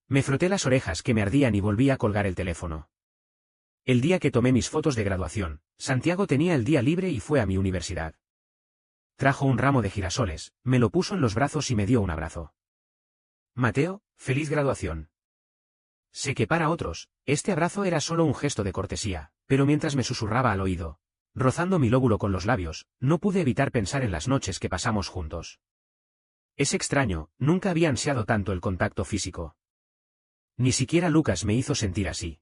Me froté las orejas que me ardían y volví a colgar el teléfono. El día que tomé mis fotos de graduación, Santiago tenía el día libre y fue a mi universidad. Trajo un ramo de girasoles, me lo puso en los brazos y me dio un abrazo. Mateo, feliz graduación. Sé que para otros, este abrazo era solo un gesto de cortesía, pero mientras me susurraba al oído, rozando mi lóbulo con los labios, no pude evitar pensar en las noches que pasamos juntos. Es extraño, nunca había ansiado tanto el contacto físico. Ni siquiera Lucas me hizo sentir así.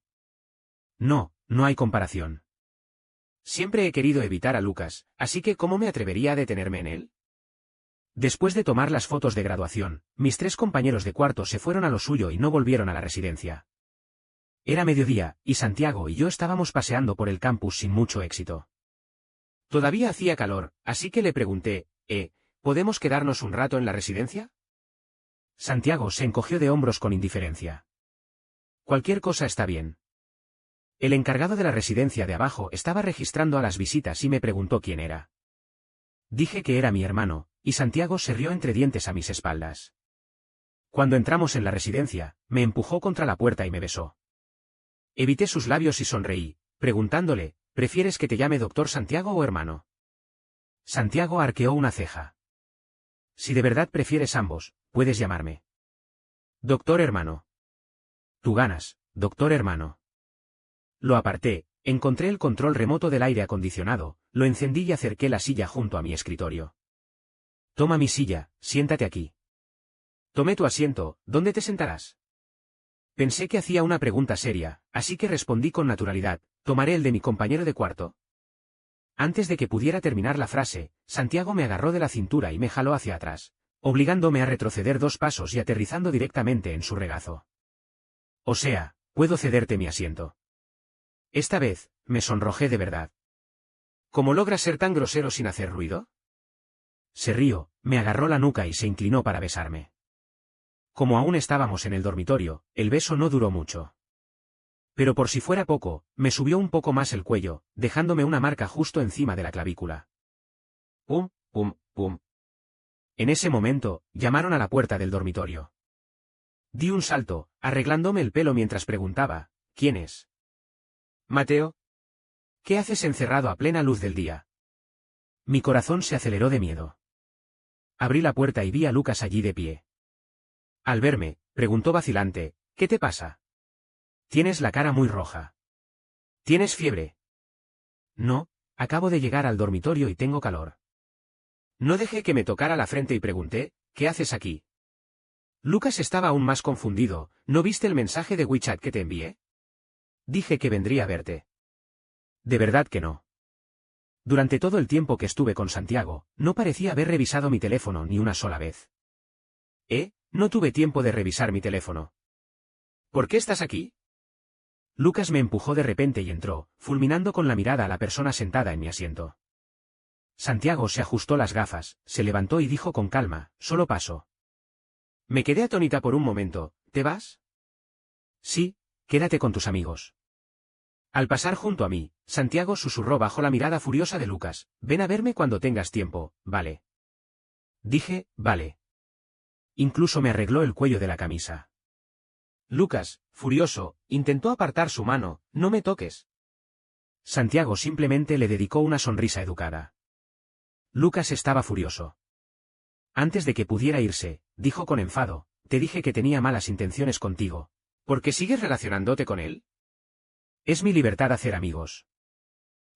No, no hay comparación. Siempre he querido evitar a Lucas, así que ¿cómo me atrevería a detenerme en él? Después de tomar las fotos de graduación, mis 3 compañeros de cuarto se fueron a lo suyo y no volvieron a la residencia. Era mediodía, y Santiago y yo estábamos paseando por el campus sin mucho éxito. Todavía hacía calor, así que le pregunté, ¿podemos quedarnos un rato en la residencia? Santiago se encogió de hombros con indiferencia. Cualquier cosa está bien. El encargado de la residencia de abajo estaba registrando a las visitas y me preguntó quién era. Dije que era mi hermano, y Santiago se rió entre dientes a mis espaldas. Cuando entramos en la residencia, me empujó contra la puerta y me besó. Evité sus labios y sonreí, preguntándole, ¿prefieres que te llame Doctor Santiago o hermano? Santiago arqueó una ceja. Si de verdad prefieres ambos, puedes llamarme Doctor hermano. Tú ganas, Doctor hermano. Lo aparté, encontré el control remoto del aire acondicionado, lo encendí y acerqué la silla junto a mi escritorio. Toma mi silla, siéntate aquí. Tomé tu asiento, ¿dónde te sentarás? Pensé que hacía una pregunta seria, así que respondí con naturalidad, tomaré el de mi compañero de cuarto. Antes de que pudiera terminar la frase, Santiago me agarró de la cintura y me jaló hacia atrás, obligándome a retroceder 2 pasos y aterrizando directamente en su regazo. O sea, puedo cederte mi asiento. Esta vez, me sonrojé de verdad. ¿Cómo logras ser tan grosero sin hacer ruido? Se rió, me agarró la nuca y se inclinó para besarme. Como aún estábamos en el dormitorio, el beso no duró mucho. Pero por si fuera poco, me subió un poco más el cuello, dejándome una marca justo encima de la clavícula. Pum, pum, pum. En ese momento, llamaron a la puerta del dormitorio. Di un salto, arreglándome el pelo mientras preguntaba, ¿quién es? Mateo. ¿Qué haces encerrado a plena luz del día? Mi corazón se aceleró de miedo. Abrí la puerta y vi a Lucas allí de pie. Al verme, preguntó vacilante, ¿qué te pasa? Tienes la cara muy roja. ¿Tienes fiebre? No, acabo de llegar al dormitorio y tengo calor. No dejé que me tocara la frente y pregunté, ¿qué haces aquí? Lucas estaba aún más confundido, ¿no viste el mensaje de WeChat que te envié? Dije que vendría a verte. De verdad que no. Durante todo el tiempo que estuve con Santiago, no parecía haber revisado mi teléfono ni una sola vez. No tuve tiempo de revisar mi teléfono. ¿Por qué estás aquí? Lucas me empujó de repente y entró, fulminando con la mirada a la persona sentada en mi asiento. Santiago se ajustó las gafas, se levantó y dijo con calma, solo paso. Me quedé atónita por un momento, ¿te vas? Sí, quédate con tus amigos. Al pasar junto a mí, Santiago susurró bajo la mirada furiosa de Lucas, ven a verme cuando tengas tiempo, ¿vale? Dije, vale. Incluso me arregló el cuello de la camisa. Lucas, furioso, intentó apartar su mano, no me toques. Santiago simplemente le dedicó una sonrisa educada. Lucas estaba furioso. Antes de que pudiera irse, dijo con enfado, te dije que tenía malas intenciones contigo. ¿Por qué sigues relacionándote con él? Es mi libertad hacer amigos.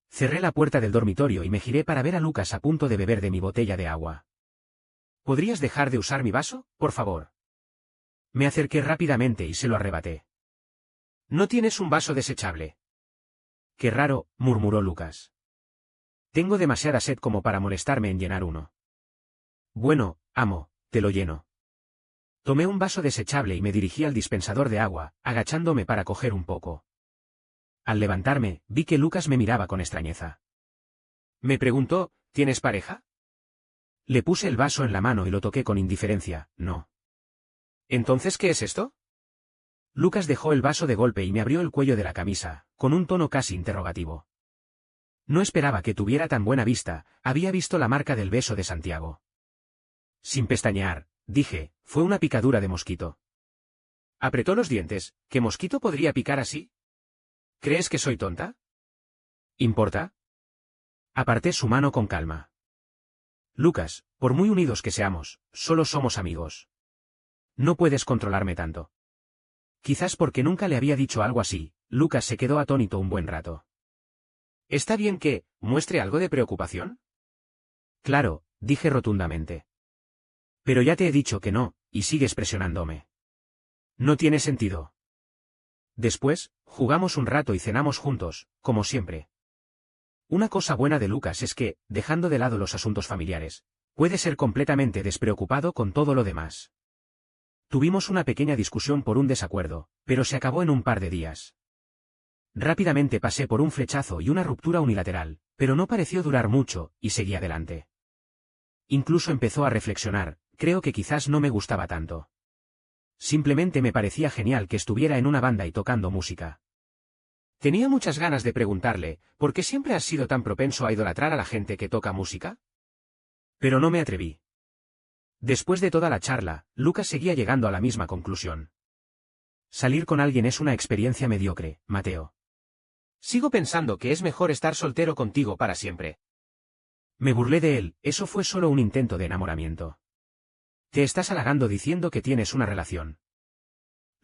Cerré la puerta del dormitorio y me giré para ver a Lucas a punto de beber de mi botella de agua. ¿Podrías dejar de usar mi vaso, por favor? Me acerqué rápidamente y se lo arrebaté. ¿No tienes un vaso desechable? Qué raro, murmuró Lucas. Tengo demasiada sed como para molestarme en llenar uno. Bueno, amo, te lo lleno. Tomé un vaso desechable y me dirigí al dispensador de agua, agachándome para coger un poco. Al levantarme, vi que Lucas me miraba con extrañeza. Me preguntó, ¿tienes pareja? Le puse el vaso en la mano y lo toqué con indiferencia, no. ¿Entonces qué es esto? Lucas dejó el vaso de golpe y me abrió el cuello de la camisa, con un tono casi interrogativo. No esperaba que tuviera tan buena vista, había visto la marca del beso de Santiago. Sin pestañear, dije, fue una picadura de mosquito. Apretó los dientes, ¿qué mosquito podría picar así? ¿Crees que soy tonta? ¿Importa? Aparté su mano con calma. Lucas, por muy unidos que seamos, solo somos amigos. No puedes controlarme tanto. Quizás porque nunca le había dicho algo así, Lucas se quedó atónito un buen rato. ¿Está bien que muestre algo de preocupación? Claro, dije rotundamente. Pero ya te he dicho que no, y sigues presionándome. No tiene sentido. Después, jugamos un rato y cenamos juntos, como siempre. Una cosa buena de Lucas es que, dejando de lado los asuntos familiares, puede ser completamente despreocupado con todo lo demás. Tuvimos una pequeña discusión por un desacuerdo, pero se acabó en un par de días. Rápidamente pasé por un flechazo y una ruptura unilateral, pero no pareció durar mucho, y seguí adelante. Incluso empezó a reflexionar, creo que quizás no me gustaba tanto. Simplemente me parecía genial que estuviera en una banda y tocando música. Tenía muchas ganas de preguntarle, ¿por qué siempre has sido tan propenso a idolatrar a la gente que toca música? Pero no me atreví. Después de toda la charla, Lucas seguía llegando a la misma conclusión. Salir con alguien es una experiencia mediocre, Mateo. Sigo pensando que es mejor estar soltero contigo para siempre. Me burlé de él, eso fue solo un intento de enamoramiento. Te estás halagando diciendo que tienes una relación.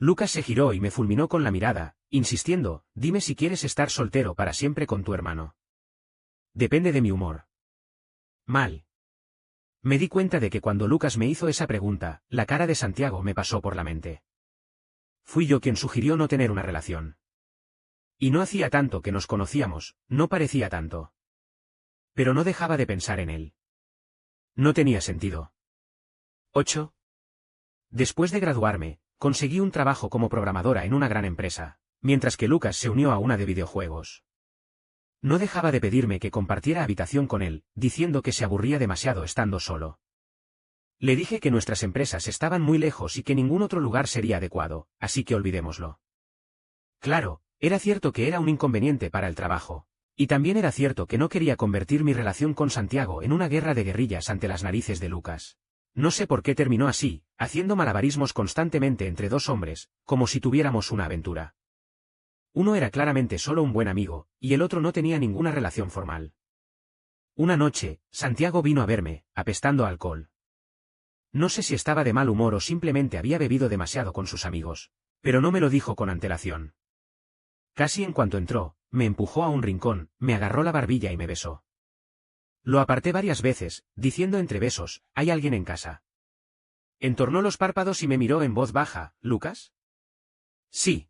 Lucas se giró y me fulminó con la mirada, insistiendo, dime si quieres estar soltero para siempre con tu hermano. Depende de mi humor. Mal. Me di cuenta de que cuando Lucas me hizo esa pregunta, la cara de Santiago me pasó por la mente. Fui yo quien sugirió no tener una relación. Y no hacía tanto que nos conocíamos, no parecía tanto. Pero no dejaba de pensar en él. No tenía sentido. 8. Después de graduarme, conseguí un trabajo como programadora en una gran empresa, mientras que Lucas se unió a una de videojuegos. No dejaba de pedirme que compartiera habitación con él, diciendo que se aburría demasiado estando solo. Le dije que nuestras empresas estaban muy lejos y que ningún otro lugar sería adecuado, así que olvidémoslo. Claro, era cierto que era un inconveniente para el trabajo. Y también era cierto que no quería convertir mi relación con Santiago en una guerra de guerrillas ante las narices de Lucas. No sé por qué terminó así, haciendo malabarismos constantemente entre dos hombres, como si tuviéramos una aventura. Uno era claramente solo un buen amigo, y el otro no tenía ninguna relación formal. Una noche, Santiago vino a verme, apestando a alcohol. No sé si estaba de mal humor o simplemente había bebido demasiado con sus amigos, pero no me lo dijo con antelación. Casi en cuanto entró, me empujó a un rincón, me agarró la barbilla y me besó. Lo aparté varias veces, diciendo entre besos, ¿hay alguien en casa? Entornó los párpados y me miró en voz baja, ¿Lucas? Sí.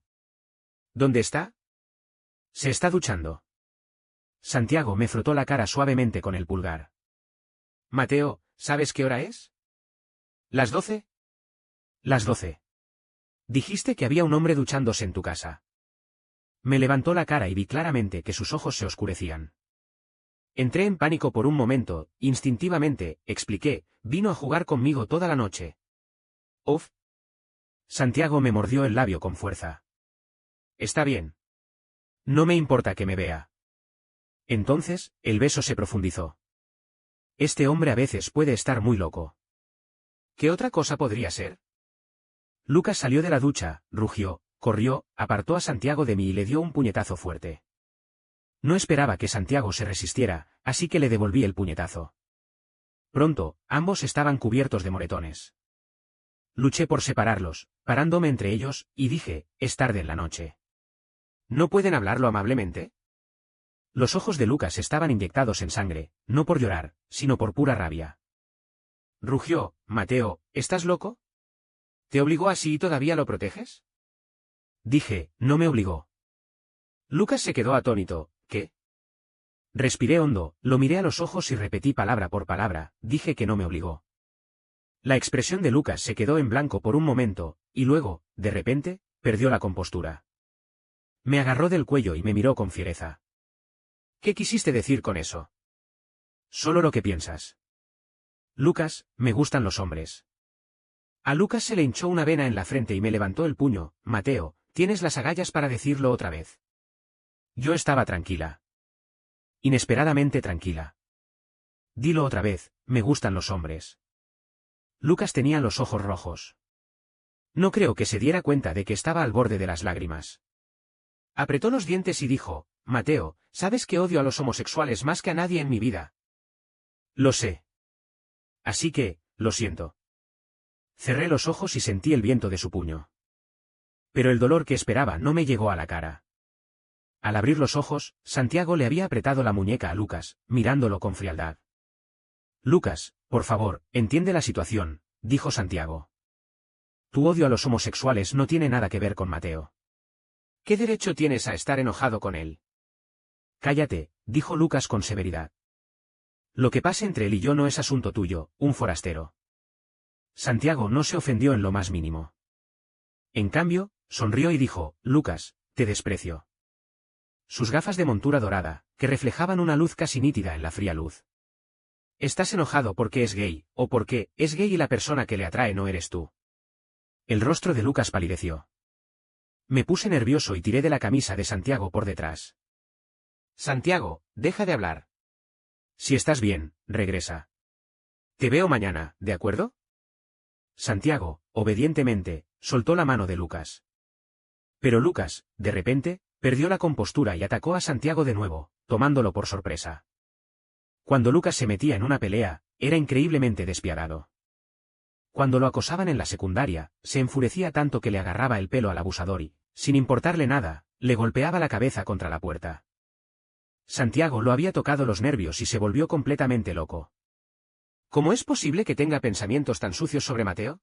¿Dónde está? Se está duchando. Santiago me frotó la cara suavemente con el pulgar. Mateo, ¿sabes qué hora es? ¿Las 12? Las 12. Dijiste que había un hombre duchándose en tu casa. Me levantó la cara y vi claramente que sus ojos se oscurecían. Entré en pánico por un momento, instintivamente, expliqué, vino a jugar conmigo toda la noche. Uf. Santiago me mordió el labio con fuerza. Está bien. No me importa que me vea. Entonces, el beso se profundizó. Este hombre a veces puede estar muy loco. ¿Qué otra cosa podría ser? Lucas salió de la ducha, rugió, corrió, apartó a Santiago de mí y le dio un puñetazo fuerte. No esperaba que Santiago se resistiera, así que le devolví el puñetazo. Pronto, ambos estaban cubiertos de moretones. Luché por separarlos, parándome entre ellos, y dije, es tarde en la noche. ¿No pueden hablarlo amablemente? Los ojos de Lucas estaban inyectados en sangre, no por llorar, sino por pura rabia. Rugió, Mateo, ¿estás loco? ¿Te obligó así y todavía lo proteges? Dije, no me obligó. Lucas se quedó atónito, ¿qué? Respiré hondo, lo miré a los ojos y repetí palabra por palabra, dije que no me obligó. La expresión de Lucas se quedó en blanco por un momento, y luego, de repente, perdió la compostura. Me agarró del cuello y me miró con fiereza. ¿Qué quisiste decir con eso? Solo lo que piensas. Lucas, me gustan los hombres. A Lucas se le hinchó una vena en la frente y me levantó el puño, Mateo, tienes las agallas para decirlo otra vez. Yo estaba tranquila. Inesperadamente tranquila. Dilo otra vez, me gustan los hombres. Lucas tenía los ojos rojos. No creo que se diera cuenta de que estaba al borde de las lágrimas. Apretó los dientes y dijo, Mateo, sabes que odio a los homosexuales más que a nadie en mi vida. Lo sé. Así que, lo siento. Cerré los ojos y sentí el viento de su puño. Pero el dolor que esperaba no me llegó a la cara. Al abrir los ojos, Santiago le había apretado la muñeca a Lucas, mirándolo con frialdad. Lucas, por favor, entiende la situación, dijo Santiago. Tu odio a los homosexuales no tiene nada que ver con Mateo. ¿Qué derecho tienes a estar enojado con él? Cállate, dijo Lucas con severidad. Lo que pase entre él y yo no es asunto tuyo, un forastero. Santiago no se ofendió en lo más mínimo. En cambio, sonrió y dijo, Lucas, te desprecio. Sus gafas de montura dorada, que reflejaban una luz casi nítida en la fría luz. Estás enojado porque es gay, o porque es gay y la persona que le atrae no eres tú. El rostro de Lucas palideció. Me puse nervioso y tiré de la camisa de Santiago por detrás. Santiago, deja de hablar. Si estás bien, regresa. Te veo mañana, ¿de acuerdo? Santiago, obedientemente, soltó la mano de Lucas. Pero Lucas, de repente, perdió la compostura y atacó a Santiago de nuevo, tomándolo por sorpresa. Cuando Lucas se metía en una pelea, era increíblemente despiadado. Cuando lo acosaban en la secundaria, se enfurecía tanto que le agarraba el pelo al abusador y, sin importarle nada, le golpeaba la cabeza contra la puerta. Santiago lo había tocado los nervios y se volvió completamente loco. ¿Cómo es posible que tenga pensamientos tan sucios sobre Mateo?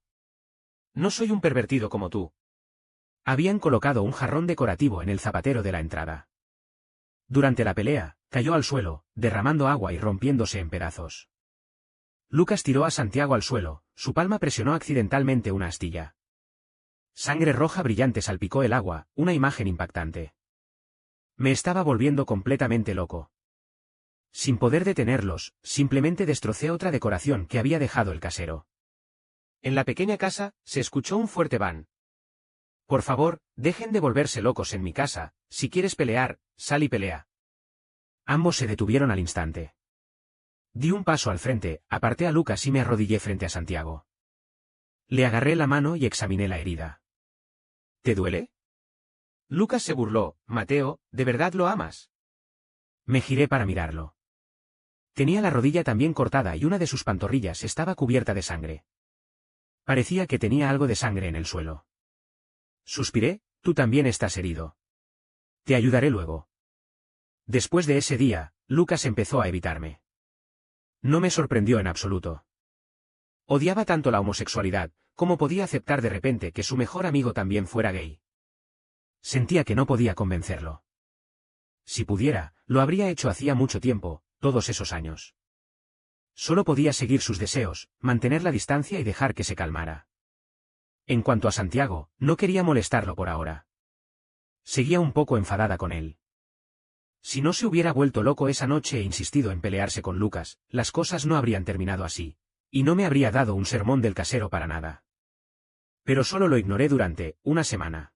No soy un pervertido como tú. Habían colocado un jarrón decorativo en el zapatero de la entrada. Durante la pelea, cayó al suelo, derramando agua y rompiéndose en pedazos. Lucas tiró a Santiago al suelo, su palma presionó accidentalmente una astilla. Sangre roja brillante salpicó el agua, una imagen impactante. Me estaba volviendo completamente loco. Sin poder detenerlos, simplemente destrocé otra decoración que había dejado el casero. En la pequeña casa, se escuchó un fuerte van. Por favor, dejen de volverse locos en mi casa, si quieres pelear, sal y pelea. Ambos se detuvieron al instante. Di un paso al frente, aparté a Lucas y me arrodillé frente a Santiago. Le agarré la mano y examiné la herida. ¿Te duele? Lucas se burló. Mateo, ¿de verdad lo amas? Me giré para mirarlo. Tenía la rodilla también cortada y una de sus pantorrillas estaba cubierta de sangre. Parecía que tenía algo de sangre en el suelo. Suspiré, tú también estás herido. Te ayudaré luego. Después de ese día, Lucas empezó a evitarme. No me sorprendió en absoluto. Odiaba tanto la homosexualidad, ¿cómo podía aceptar de repente que su mejor amigo también fuera gay? Sentía que no podía convencerlo. Si pudiera, lo habría hecho hacía mucho tiempo, todos esos años. Solo podía seguir sus deseos, mantener la distancia y dejar que se calmara. En cuanto a Santiago, no quería molestarlo por ahora. Seguía un poco enfadada con él. Si no se hubiera vuelto loco esa noche e insistido en pelearse con Lucas, las cosas no habrían terminado así, y no me habría dado un sermón del casero para nada. Pero solo lo ignoré durante una semana.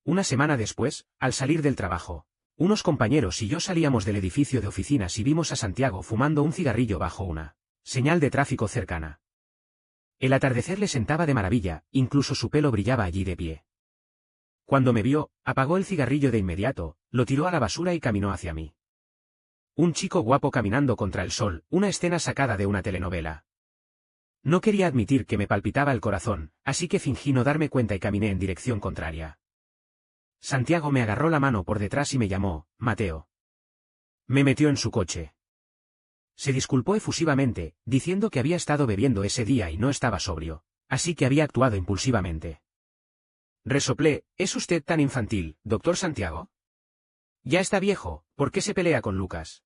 Una semana después, al salir del trabajo, unos compañeros y yo salíamos del edificio de oficinas y vimos a Santiago fumando un cigarrillo bajo una señal de tráfico cercana. El atardecer le sentaba de maravilla, incluso su pelo brillaba allí de pie. Cuando me vio, apagó el cigarrillo de inmediato, lo tiró a la basura y caminó hacia mí. Un chico guapo caminando contra el sol, una escena sacada de una telenovela. No quería admitir que me palpitaba el corazón, así que fingí no darme cuenta y caminé en dirección contraria. Santiago me agarró la mano por detrás y me llamó, Mateo. Me metió en su coche. Se disculpó efusivamente, diciendo que había estado bebiendo ese día y no estaba sobrio, así que había actuado impulsivamente. Resoplé, ¿es usted tan infantil, doctor Santiago? Ya está viejo, ¿por qué se pelea con Lucas?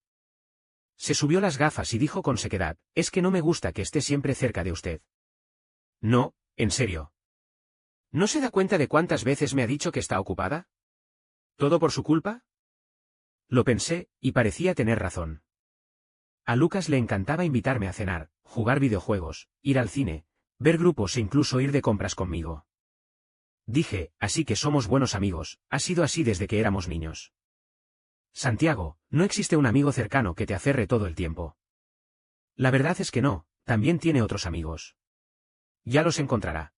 Se subió las gafas y dijo con sequedad, es que no me gusta que esté siempre cerca de usted. No, en serio. ¿No se da cuenta de cuántas veces me ha dicho que está ocupada? ¿Todo por su culpa? Lo pensé, y parecía tener razón. A Lucas le encantaba invitarme a cenar, jugar videojuegos, ir al cine, ver grupos e incluso ir de compras conmigo. Dije, así que somos buenos amigos, ha sido así desde que éramos niños. Santiago, no existe un amigo cercano que te aferre todo el tiempo. La verdad es que no, también tiene otros amigos. Ya los encontrará.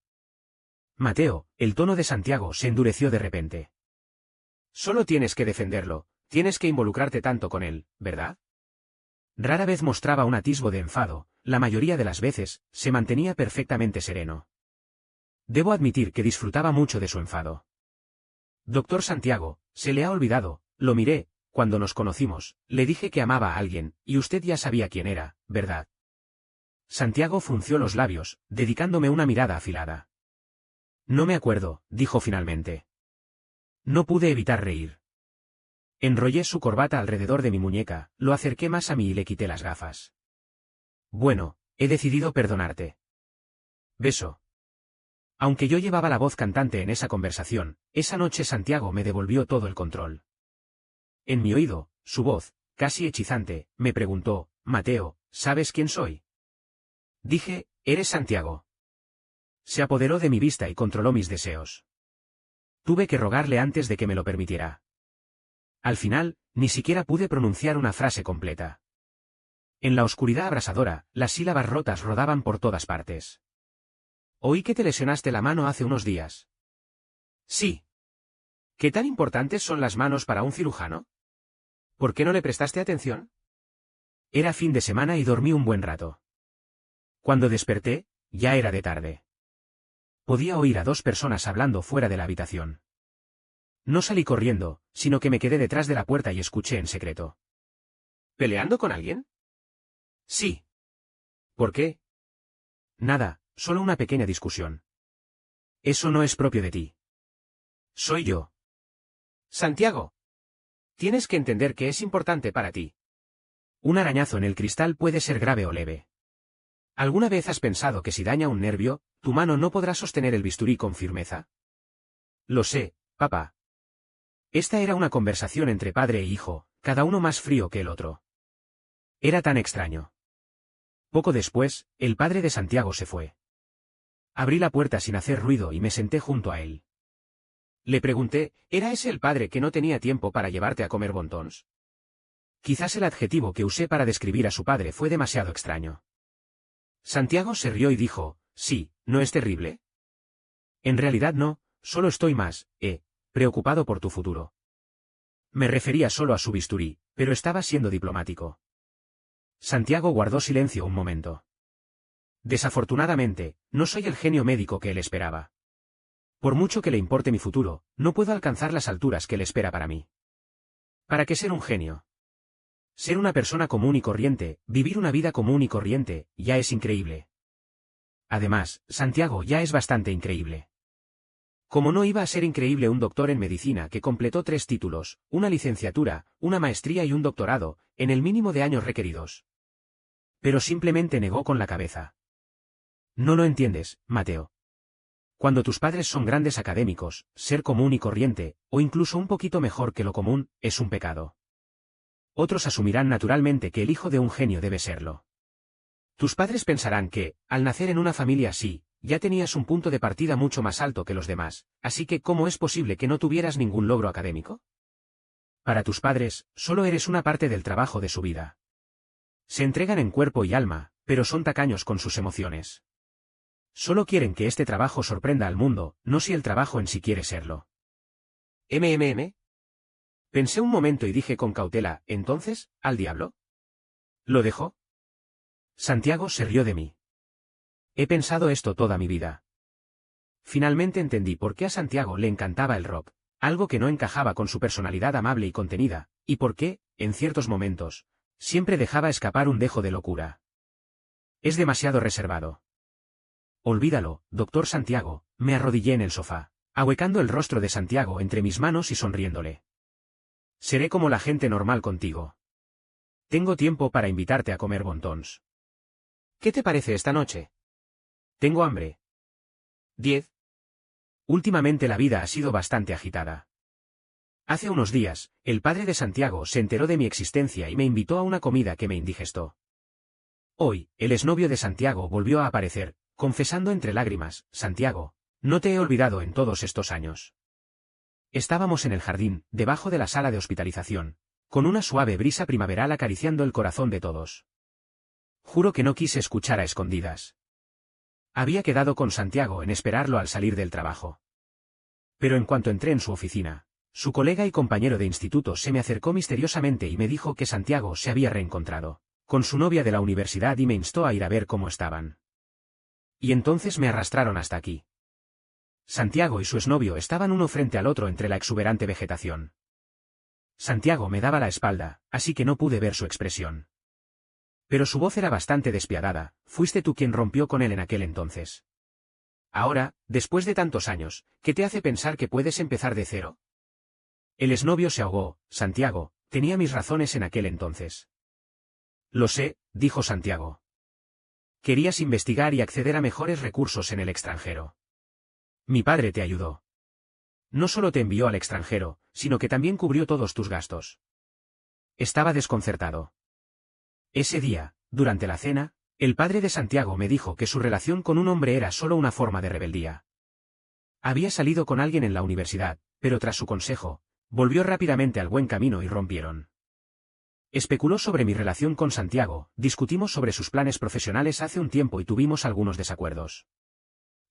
Mateo, el tono de Santiago se endureció de repente. Solo tienes que defenderlo, tienes que involucrarte tanto con él, ¿verdad? Rara vez mostraba un atisbo de enfado, la mayoría de las veces, se mantenía perfectamente sereno. Debo admitir que disfrutaba mucho de su enfado. Doctor Santiago, se le ha olvidado, lo miré, cuando nos conocimos, le dije que amaba a alguien, y usted ya sabía quién era, ¿verdad? Santiago frunció los labios, dedicándome una mirada afilada. No me acuerdo, dijo finalmente. No pude evitar reír. Enrollé su corbata alrededor de mi muñeca, lo acerqué más a mí y le quité las gafas. Bueno, he decidido perdonarte. Beso. Aunque yo llevaba la voz cantante en esa conversación, esa noche Santiago me devolvió todo el control. En mi oído, su voz, casi hechizante, me preguntó, Mateo, ¿sabes quién soy? Dije, eres Santiago. Se apoderó de mi vista y controló mis deseos. Tuve que rogarle antes de que me lo permitiera. Al final, ni siquiera pude pronunciar una frase completa. En la oscuridad abrasadora, las sílabas rotas rodaban por todas partes. Oí que te lesionaste la mano hace unos días. Sí. ¿Qué tan importantes son las manos para un cirujano? ¿Por qué no le prestaste atención? Era fin de semana y dormí un buen rato. Cuando desperté, ya era de tarde. Podía oír a dos personas hablando fuera de la habitación. No salí corriendo, sino que me quedé detrás de la puerta y escuché en secreto. ¿Peleando con alguien? Sí. ¿Por qué? Nada, solo una pequeña discusión. Eso no es propio de ti. Soy yo. Santiago. Tienes que entender que es importante para ti. Un arañazo en el cristal puede ser grave o leve. ¿Alguna vez has pensado que si daña un nervio, tu mano no podrá sostener el bisturí con firmeza? Lo sé, papá. Esta era una conversación entre padre e hijo, cada uno más frío que el otro. Era tan extraño. Poco después, el padre de Santiago se fue. Abrí la puerta sin hacer ruido y me senté junto a él. Le pregunté, ¿era ese el padre que no tenía tiempo para llevarte a comer bontons? Quizás el adjetivo que usé para describir a su padre fue demasiado extraño. Santiago se rió y dijo, sí, ¿no es terrible? En realidad no, solo estoy más, preocupado por tu futuro. Me refería solo a su bisturí, pero estaba siendo diplomático. Santiago guardó silencio un momento. Desafortunadamente, no soy el genio médico que él esperaba. Por mucho que le importe mi futuro, no puedo alcanzar las alturas que él espera para mí. ¿Para qué ser un genio? Ser una persona común y corriente, vivir una vida común y corriente, ya es increíble. Además, Santiago ya es bastante increíble. Como no iba a ser increíble un doctor en medicina que completó 3 títulos, una licenciatura, una maestría y un doctorado, en el mínimo de años requeridos. Pero simplemente negó con la cabeza. No lo entiendes, Mateo. Cuando tus padres son grandes académicos, ser común y corriente, o incluso un poquito mejor que lo común, es un pecado. Otros asumirán naturalmente que el hijo de un genio debe serlo. Tus padres pensarán que, al nacer en una familia así, ya tenías un punto de partida mucho más alto que los demás, así que ¿cómo es posible que no tuvieras ningún logro académico? Para tus padres, solo eres una parte del trabajo de su vida. Se entregan en cuerpo y alma, pero son tacaños con sus emociones. Solo quieren que este trabajo sorprenda al mundo, no si el trabajo en sí quiere serlo. Pensé un momento y dije con cautela, ¿entonces, al diablo? ¿Lo dejó? Santiago se rió de mí. He pensado esto toda mi vida. Finalmente entendí por qué a Santiago le encantaba el rock, algo que no encajaba con su personalidad amable y contenida, y por qué, en ciertos momentos, siempre dejaba escapar un dejo de locura. Es demasiado reservado. Olvídalo, doctor Santiago, me arrodillé en el sofá, ahuecando el rostro de Santiago entre mis manos y sonriéndole. Seré como la gente normal contigo. Tengo tiempo para invitarte a comer bontons. ¿Qué te parece esta noche? Tengo hambre. 10. Últimamente la vida ha sido bastante agitada. Hace unos días, el padre de Santiago se enteró de mi existencia y me invitó a una comida que me indigestó. Hoy, el exnovio de Santiago volvió a aparecer, confesando entre lágrimas, Santiago, no te he olvidado en todos estos años. Estábamos en el jardín, debajo de la sala de hospitalización, con una suave brisa primaveral acariciando el corazón de todos. Juro que no quise escuchar a escondidas. Había quedado con Santiago en esperarlo al salir del trabajo. Pero en cuanto entré en su oficina, su colega y compañero de instituto se me acercó misteriosamente y me dijo que Santiago se había reencontrado con su novia de la universidad y me instó a ir a ver cómo estaban. Y entonces me arrastraron hasta aquí. Santiago y su exnovio estaban uno frente al otro entre la exuberante vegetación. Santiago me daba la espalda, así que no pude ver su expresión. Pero su voz era bastante despiadada, fuiste tú quien rompió con él en aquel entonces. Ahora, después de tantos años, ¿qué te hace pensar que puedes empezar de cero? El exnovio se ahogó, Santiago, tenía mis razones en aquel entonces. Lo sé, dijo Santiago. Querías investigar y acceder a mejores recursos en el extranjero. Mi padre te ayudó. No solo te envió al extranjero, sino que también cubrió todos tus gastos. Estaba desconcertado. Ese día, durante la cena, el padre de Santiago me dijo que su relación con un hombre era solo una forma de rebeldía. Había salido con alguien en la universidad, pero tras su consejo, volvió rápidamente al buen camino y rompieron. Especuló sobre mi relación con Santiago, discutimos sobre sus planes profesionales hace un tiempo y tuvimos algunos desacuerdos.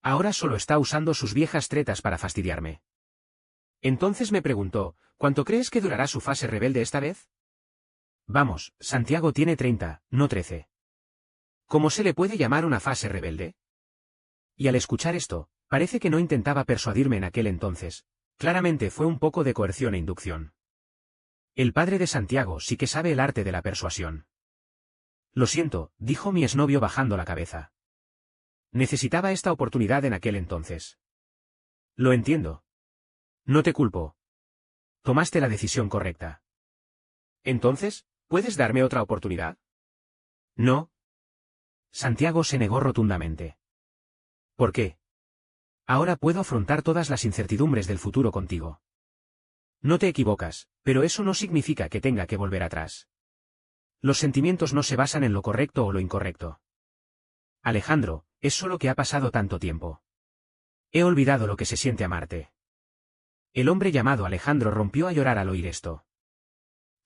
Ahora solo está usando sus viejas tretas para fastidiarme. Entonces me preguntó, ¿cuánto crees que durará su fase rebelde esta vez? Vamos, Santiago tiene 30, no 13. ¿Cómo se le puede llamar una fase rebelde? Y al escuchar esto, parece que no intentaba persuadirme en aquel entonces, claramente fue un poco de coerción e inducción. El padre de Santiago sí que sabe el arte de la persuasión. Lo siento, dijo mi exnovio bajando la cabeza. Necesitaba esta oportunidad en aquel entonces. Lo entiendo. No te culpo. Tomaste la decisión correcta. Entonces, ¿puedes darme otra oportunidad? No. Santiago se negó rotundamente. ¿Por qué? Ahora puedo afrontar todas las incertidumbres del futuro contigo. No te equivocas, pero eso no significa que tenga que volver atrás. Los sentimientos no se basan en lo correcto o lo incorrecto. Alejandro, es solo que ha pasado tanto tiempo. He olvidado lo que se siente amarte. El hombre llamado Alejandro rompió a llorar al oír esto.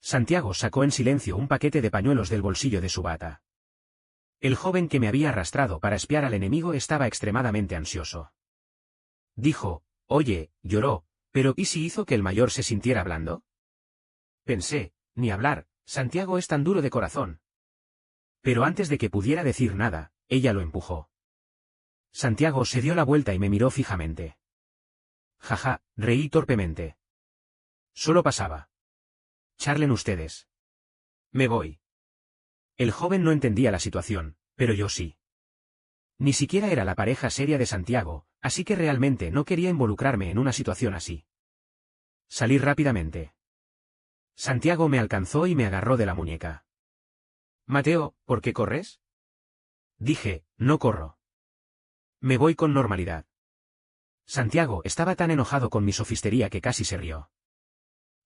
Santiago sacó en silencio un paquete de pañuelos del bolsillo de su bata. El joven que me había arrastrado para espiar al enemigo estaba extremadamente ansioso. Dijo, oye, lloró, pero ¿y si hizo que el mayor se sintiera blando? Pensé, ni hablar, Santiago es tan duro de corazón. Pero antes de que pudiera decir nada, ella lo empujó. Santiago se dio la vuelta y me miró fijamente. Jaja, reí torpemente. Solo pasaba. Charlen ustedes. Me voy. El joven no entendía la situación, pero yo sí. Ni siquiera era la pareja seria de Santiago, así que realmente no quería involucrarme en una situación así. Salí rápidamente. Santiago me alcanzó y me agarró de la muñeca. Mateo, ¿por qué corres? Dije, no corro. Me voy con normalidad. Santiago estaba tan enojado con mi sofistería que casi se rió.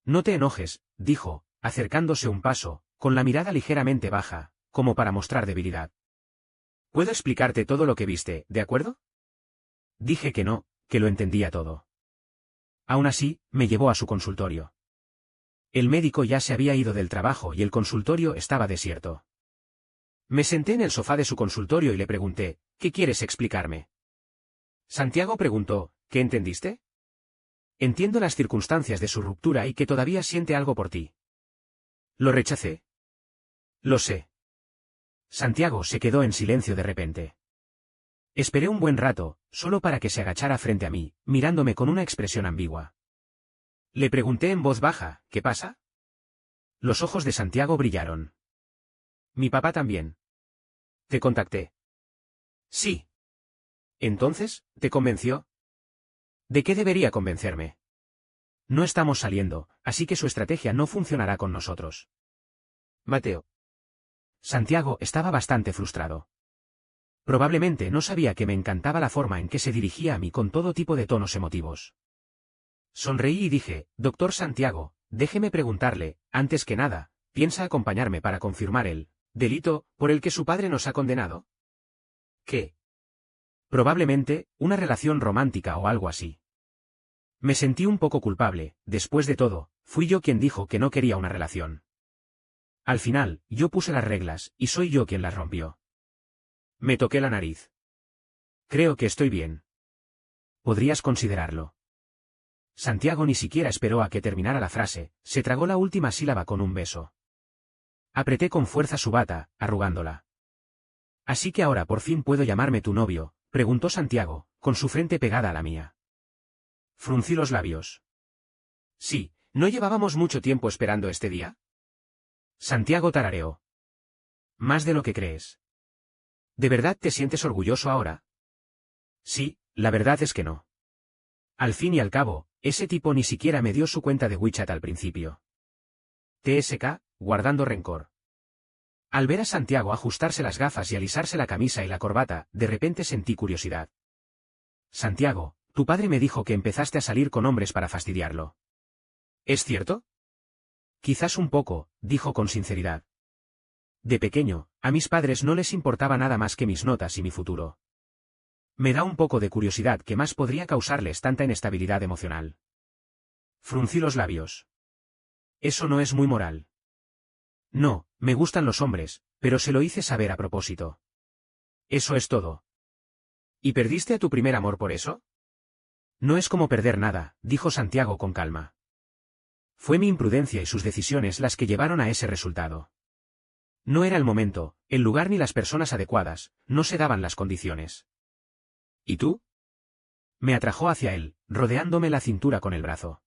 No te enojes, dijo, acercándose un paso, con la mirada ligeramente baja, como para mostrar debilidad. ¿Puedo explicarte todo lo que viste, de acuerdo? Dije que no, que lo entendía todo. Aún así, me llevó a su consultorio. El médico ya se había ido del trabajo y el consultorio estaba desierto. Me senté en el sofá de su consultorio y le pregunté, ¿qué quieres explicarme? Santiago preguntó, ¿qué entendiste? Entiendo las circunstancias de su ruptura y que todavía siente algo por ti. Lo rechacé. Lo sé. Santiago se quedó en silencio de repente. Esperé un buen rato, solo para que se agachara frente a mí, mirándome con una expresión ambigua. Le pregunté en voz baja, ¿qué pasa? Los ojos de Santiago brillaron. Mi papá también. ¿Te contacté? Sí. Entonces, ¿te convenció? ¿De qué debería convencerme? No estamos saliendo, así que su estrategia no funcionará con nosotros. Mateo. Santiago estaba bastante frustrado. Probablemente no sabía que me encantaba la forma en que se dirigía a mí con todo tipo de tonos emotivos. Sonreí y dije, Doctor Santiago, déjeme preguntarle, antes que nada, ¿piensa acompañarme para confirmar el delito por el que su padre nos ha condenado? ¿Qué? Probablemente, una relación romántica o algo así. Me sentí un poco culpable, después de todo, fui yo quien dijo que no quería una relación. Al final, yo puse las reglas, y soy yo quien las rompió. Me toqué la nariz. Creo que estoy bien. ¿Podrías considerarlo? Santiago ni siquiera esperó a que terminara la frase, se tragó la última sílaba con un beso. Apreté con fuerza su bata, arrugándola. Así que ahora por fin puedo llamarme tu novio, preguntó Santiago, con su frente pegada a la mía. Fruncí los labios. Sí, ¿no llevábamos mucho tiempo esperando este día? Santiago tarareó. Más de lo que crees. ¿De verdad te sientes orgulloso ahora? Sí, la verdad es que no. Al fin y al cabo, ese tipo ni siquiera me dio su cuenta de WeChat al principio. TSK, guardando rencor. Al ver a Santiago ajustarse las gafas y alisarse la camisa y la corbata, de repente sentí curiosidad. Santiago, tu padre me dijo que empezaste a salir con hombres para fastidiarlo. ¿Es cierto? Quizás un poco, dijo con sinceridad. De pequeño, a mis padres no les importaba nada más que mis notas y mi futuro. Me da un poco de curiosidad qué más podría causarles tanta inestabilidad emocional. Fruncí los labios. Eso no es muy moral. No, me gustan los hombres, pero se lo hice saber a propósito. Eso es todo. ¿Y perdiste a tu primer amor por eso? No es como perder nada, dijo Santiago con calma. Fue mi imprudencia y sus decisiones las que llevaron a ese resultado. No era el momento, el lugar ni las personas adecuadas, no se daban las condiciones. ¿Y tú? Me atrajo hacia él, rodeándome la cintura con el brazo.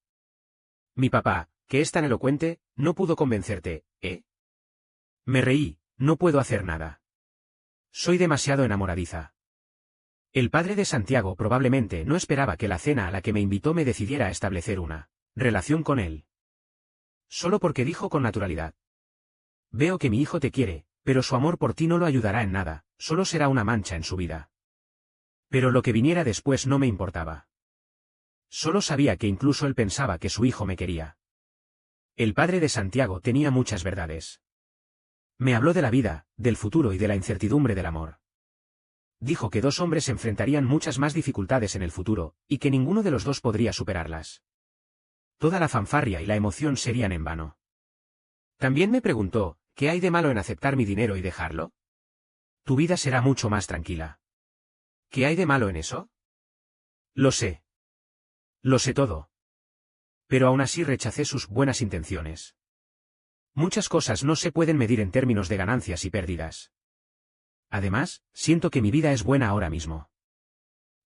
Mi papá, que es tan elocuente, no pudo convencerte, ¿eh? Me reí, no puedo hacer nada. Soy demasiado enamoradiza. El padre de Santiago probablemente no esperaba que la cena a la que me invitó me decidiera a establecer una relación con él. Solo porque dijo con naturalidad: veo que mi hijo te quiere, pero su amor por ti no lo ayudará en nada, solo será una mancha en su vida. Pero lo que viniera después no me importaba. Solo sabía que incluso él pensaba que su hijo me quería. El padre de Santiago tenía muchas verdades. Me habló de la vida, del futuro y de la incertidumbre del amor. Dijo que dos hombres enfrentarían muchas más dificultades en el futuro, y que ninguno de los dos podría superarlas. Toda la fanfarria y la emoción serían en vano. También me preguntó: ¿qué hay de malo en aceptar mi dinero y dejarlo? Tu vida será mucho más tranquila. ¿Qué hay de malo en eso? Lo sé. Lo sé todo. Pero aún así rechacé sus buenas intenciones. Muchas cosas no se pueden medir en términos de ganancias y pérdidas. Además, siento que mi vida es buena ahora mismo.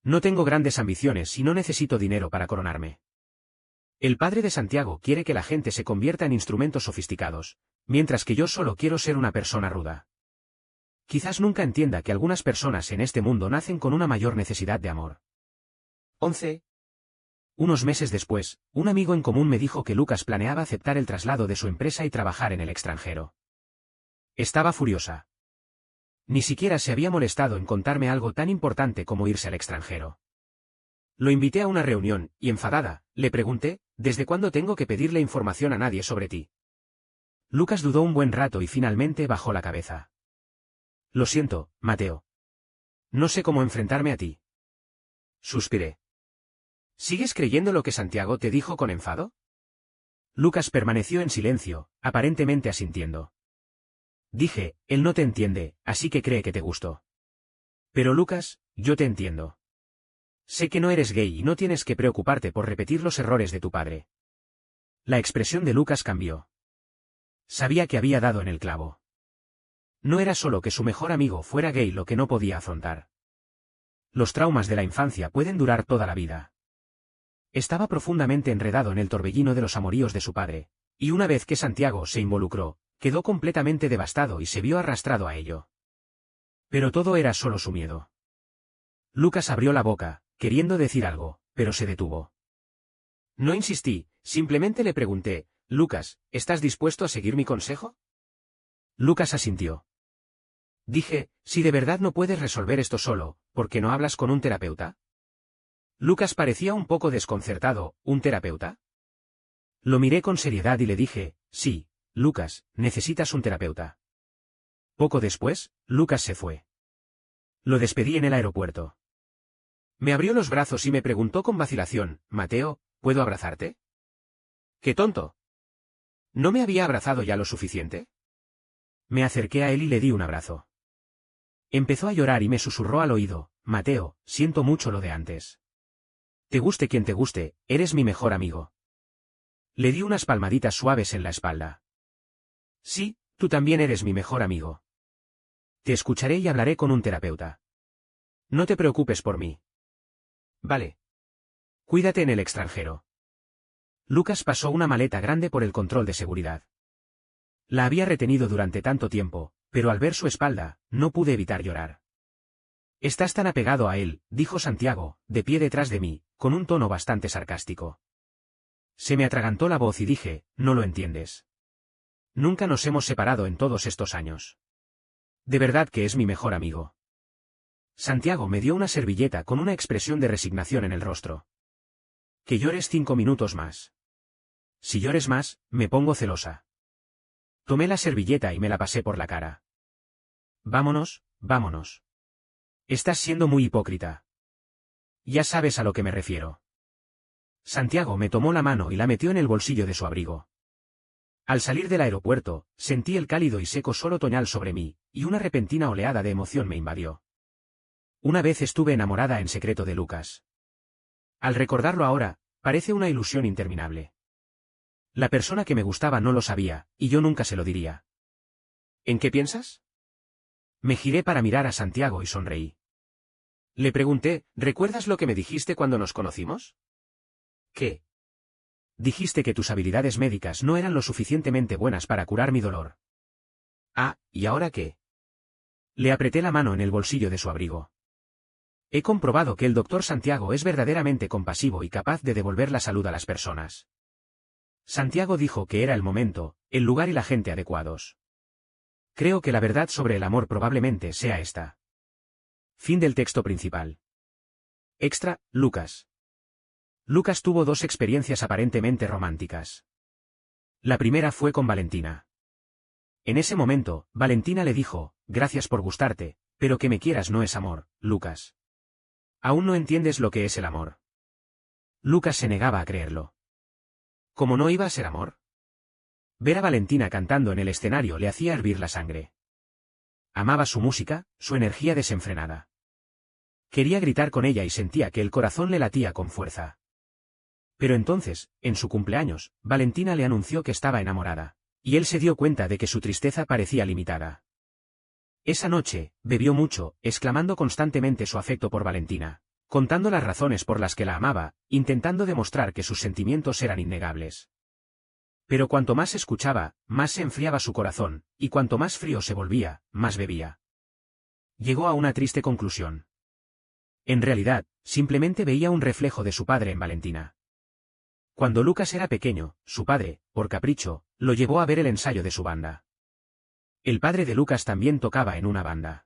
No tengo grandes ambiciones y no necesito dinero para coronarme. El padre de Santiago quiere que la gente se convierta en instrumentos sofisticados, mientras que yo solo quiero ser una persona ruda. Quizás nunca entienda que algunas personas en este mundo nacen con una mayor necesidad de amor. 11. Unos meses después, un amigo en común me dijo que Lucas planeaba aceptar el traslado de su empresa y trabajar en el extranjero. Estaba furiosa. Ni siquiera se había molestado en contarme algo tan importante como irse al extranjero. Lo invité a una reunión, y enfadada, le pregunté: ¿desde cuándo tengo que pedirle información a nadie sobre ti? Lucas dudó un buen rato y finalmente bajó la cabeza. Lo siento, Mateo. No sé cómo enfrentarme a ti. Suspiré. ¿Sigues creyendo lo que Santiago te dijo con enfado? Lucas permaneció en silencio, aparentemente asintiendo. Dije: él no te entiende, así que cree que te gustó. Pero Lucas, yo te entiendo. Sé que no eres gay y no tienes que preocuparte por repetir los errores de tu padre. La expresión de Lucas cambió. Sabía que había dado en el clavo. No era solo que su mejor amigo fuera gay lo que no podía afrontar. Los traumas de la infancia pueden durar toda la vida. Estaba profundamente enredado en el torbellino de los amoríos de su padre, y una vez que Santiago se involucró, quedó completamente devastado y se vio arrastrado a ello. Pero todo era solo su miedo. Lucas abrió la boca, queriendo decir algo, pero se detuvo. No insistí, simplemente le pregunté: Lucas, ¿estás dispuesto a seguir mi consejo? Lucas asintió. Dije: si de verdad no puedes resolver esto solo, ¿por qué no hablas con un terapeuta? Lucas parecía un poco desconcertado. ¿Un terapeuta? Lo miré con seriedad y le dije: sí, Lucas, necesitas un terapeuta. Poco después, Lucas se fue. Lo despedí en el aeropuerto. Me abrió los brazos y me preguntó con vacilación: Mateo, ¿puedo abrazarte? ¡Qué tonto! ¿No me había abrazado ya lo suficiente? Me acerqué a él y le di un abrazo. Empezó a llorar y me susurró al oído: Mateo, siento mucho lo de antes. Te guste quien te guste, eres mi mejor amigo. Le di unas palmaditas suaves en la espalda. Sí, tú también eres mi mejor amigo. Te escucharé y hablaré con un terapeuta. No te preocupes por mí. Vale. Cuídate en el extranjero. Lucas pasó una maleta grande por el control de seguridad. La había retenido durante tanto tiempo, pero al ver su espalda, no pude evitar llorar. Estás tan apegado a él, dijo Santiago, de pie detrás de mí, con un tono bastante sarcástico. Se me atragantó la voz y dije: no lo entiendes. Nunca nos hemos separado en todos estos años. De verdad que es mi mejor amigo. Santiago me dio una servilleta con una expresión de resignación en el rostro. Que llores 5 minutos más. Si llores más, me pongo celosa. Tomé la servilleta y me la pasé por la cara. Vámonos, vámonos. Estás siendo muy hipócrita. Ya sabes a lo que me refiero. Santiago me tomó la mano y la metió en el bolsillo de su abrigo. Al salir del aeropuerto, sentí el cálido y seco sol otoñal sobre mí, y una repentina oleada de emoción me invadió. Una vez estuve enamorada en secreto de Lucas. Al recordarlo ahora, parece una ilusión interminable. La persona que me gustaba no lo sabía, y yo nunca se lo diría. ¿En qué piensas? Me giré para mirar a Santiago y sonreí. Le pregunté: ¿recuerdas lo que me dijiste cuando nos conocimos? ¿Qué? Dijiste que tus habilidades médicas no eran lo suficientemente buenas para curar mi dolor. Ah, ¿y ahora qué? Le apreté la mano en el bolsillo de su abrigo. He comprobado que el doctor Santiago es verdaderamente compasivo y capaz de devolver la salud a las personas. Santiago dijo que era el momento, el lugar y la gente adecuados. Creo que la verdad sobre el amor probablemente sea esta. Fin del texto principal. Extra, Lucas. Lucas tuvo dos experiencias aparentemente románticas. La primera fue con Valentina. En ese momento, Valentina le dijo, gracias por gustarte, pero que me quieras no es amor, Lucas. Aún no entiendes lo que es el amor. Lucas se negaba a creerlo. ¿Cómo no iba a ser amor? Ver a Valentina cantando en el escenario le hacía hervir la sangre. Amaba su música, su energía desenfrenada. Quería gritar con ella y sentía que el corazón le latía con fuerza. Pero entonces, en su cumpleaños, Valentina le anunció que estaba enamorada, y él se dio cuenta de que su tristeza parecía limitada. Esa noche, bebió mucho, exclamando constantemente su afecto por Valentina, contando las razones por las que la amaba, intentando demostrar que sus sentimientos eran innegables. Pero cuanto más escuchaba, más se enfriaba su corazón, y cuanto más frío se volvía, más bebía. Llegó a una triste conclusión. En realidad, simplemente veía un reflejo de su padre en Valentina. Cuando Lucas era pequeño, su padre, por capricho, lo llevó a ver el ensayo de su banda. El padre de Lucas también tocaba en una banda.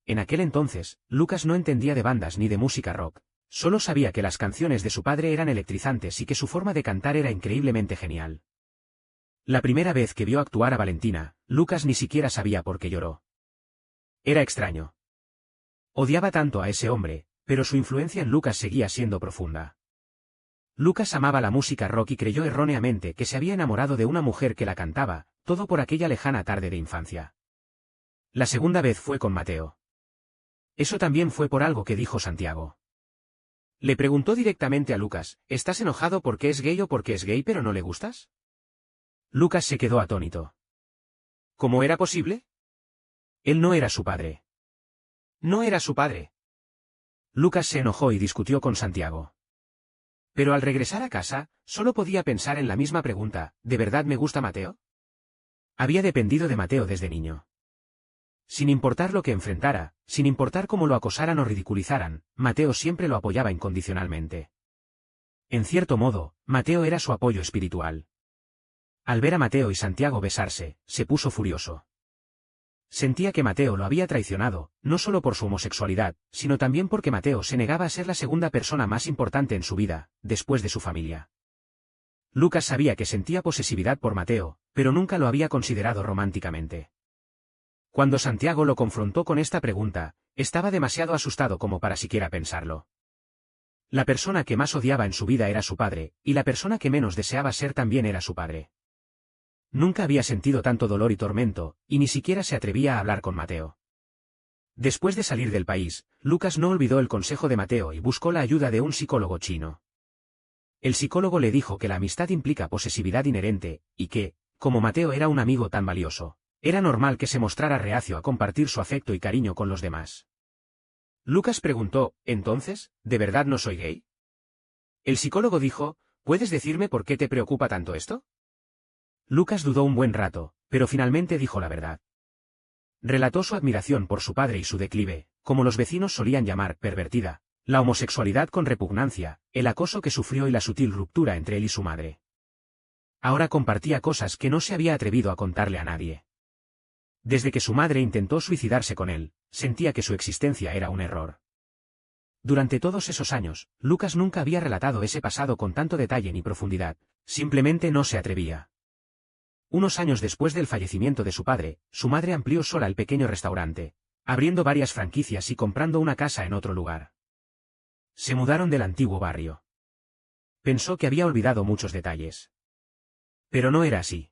En aquel entonces, Lucas no entendía de bandas ni de música rock, solo sabía que las canciones de su padre eran electrizantes y que su forma de cantar era increíblemente genial. La primera vez que vio actuar a Valentina, Lucas ni siquiera sabía por qué lloró. Era extraño. Odiaba tanto a ese hombre, pero su influencia en Lucas seguía siendo profunda. Lucas amaba la música rock y creyó erróneamente que se había enamorado de una mujer que la cantaba, todo por aquella lejana tarde de infancia. La segunda vez fue con Mateo. Eso también fue por algo que dijo Santiago. Le preguntó directamente a Lucas, ¿estás enojado porque es gay o porque es gay pero no le gustas? Lucas se quedó atónito. ¿Cómo era posible? Él no era su padre. No era su padre. Lucas se enojó y discutió con Santiago. Pero al regresar a casa, solo podía pensar en la misma pregunta, ¿de verdad me gusta Mateo? Había dependido de Mateo desde niño. Sin importar lo que enfrentara, sin importar cómo lo acosaran o ridiculizaran, Mateo siempre lo apoyaba incondicionalmente. En cierto modo, Mateo era su apoyo espiritual. Al ver a Mateo y Santiago besarse, se puso furioso. Sentía que Mateo lo había traicionado, no solo por su homosexualidad, sino también porque Mateo se negaba a ser la segunda persona más importante en su vida, después de su familia. Lucas sabía que sentía posesividad por Mateo, pero nunca lo había considerado románticamente. Cuando Santiago lo confrontó con esta pregunta, estaba demasiado asustado como para siquiera pensarlo. La persona que más odiaba en su vida era su padre, y la persona que menos deseaba ser también era su padre. Nunca había sentido tanto dolor y tormento, y ni siquiera se atrevía a hablar con Mateo. Después de salir del país, Lucas no olvidó el consejo de Mateo y buscó la ayuda de un psicólogo chino. El psicólogo le dijo que la amistad implica posesividad inherente, y que, como Mateo era un amigo tan valioso, era normal que se mostrara reacio a compartir su afecto y cariño con los demás. Lucas preguntó, ¿entonces, de verdad no soy gay? El psicólogo dijo, ¿puedes decirme por qué te preocupa tanto esto? Lucas dudó un buen rato, pero finalmente dijo la verdad. Relató su admiración por su padre y su declive, como los vecinos solían llamar pervertida, la homosexualidad con repugnancia, el acoso que sufrió y la sutil ruptura entre él y su madre. Ahora compartía cosas que no se había atrevido a contarle a nadie. Desde que su madre intentó suicidarse con él, sentía que su existencia era un error. Durante todos esos años, Lucas nunca había relatado ese pasado con tanto detalle ni profundidad, simplemente no se atrevía. Unos años después del fallecimiento de su padre, su madre amplió sola el pequeño restaurante, abriendo varias franquicias y comprando una casa en otro lugar. Se mudaron del antiguo barrio. Pensó que había olvidado muchos detalles. Pero no era así.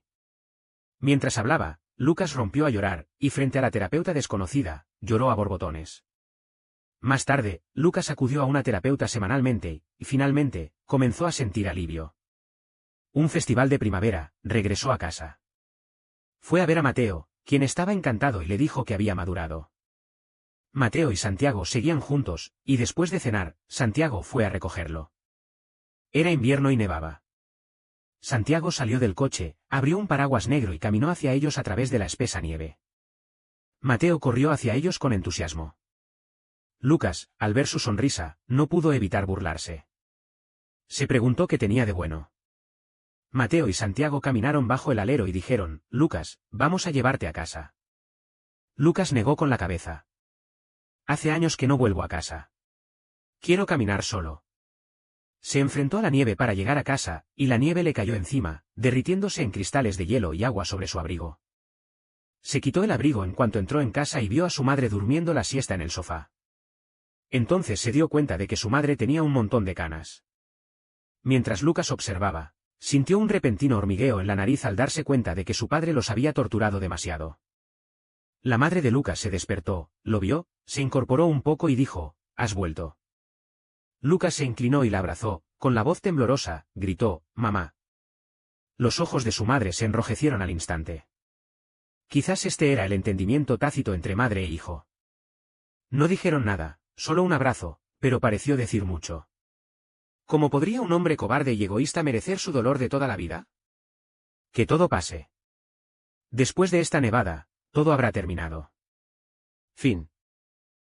Mientras hablaba, Lucas rompió a llorar, y frente a la terapeuta desconocida, lloró a borbotones. Más tarde, Lucas acudió a una terapeuta semanalmente, y finalmente, comenzó a sentir alivio. Un festival de primavera, regresó a casa. Fue a ver a Mateo, quien estaba encantado y le dijo que había madurado. Mateo y Santiago seguían juntos, y después de cenar, Santiago fue a recogerlo. Era invierno y nevaba. Santiago salió del coche, Abrió un paraguas negro y caminó hacia ellos a través de la espesa nieve. Mateo corrió hacia ellos con entusiasmo. Lucas, al ver su sonrisa, no pudo evitar burlarse. Se preguntó qué tenía de bueno. Mateo y Santiago caminaron bajo el alero y dijeron, Lucas, vamos a llevarte a casa. Lucas negó con la cabeza. Hace años que no vuelvo a casa. Quiero caminar solo. Se enfrentó a la nieve para llegar a casa, y la nieve le cayó encima, derritiéndose en cristales de hielo y agua sobre su abrigo. Se quitó el abrigo en cuanto entró en casa y vio a su madre durmiendo la siesta en el sofá. Entonces se dio cuenta de que su madre tenía un montón de canas. Mientras Lucas observaba, sintió un repentino hormigueo en la nariz al darse cuenta de que su padre los había torturado demasiado. La madre de Lucas se despertó, lo vio, se incorporó un poco y dijo, ¿has vuelto? Lucas se inclinó y la abrazó, con la voz temblorosa, gritó, «Mamá». Los ojos de su madre se enrojecieron al instante. Quizás este era el entendimiento tácito entre madre e hijo. No dijeron nada, solo un abrazo, pero pareció decir mucho. ¿Cómo podría un hombre cobarde y egoísta merecer su dolor de toda la vida? Que todo pase. Después de esta nevada, todo habrá terminado. Fin.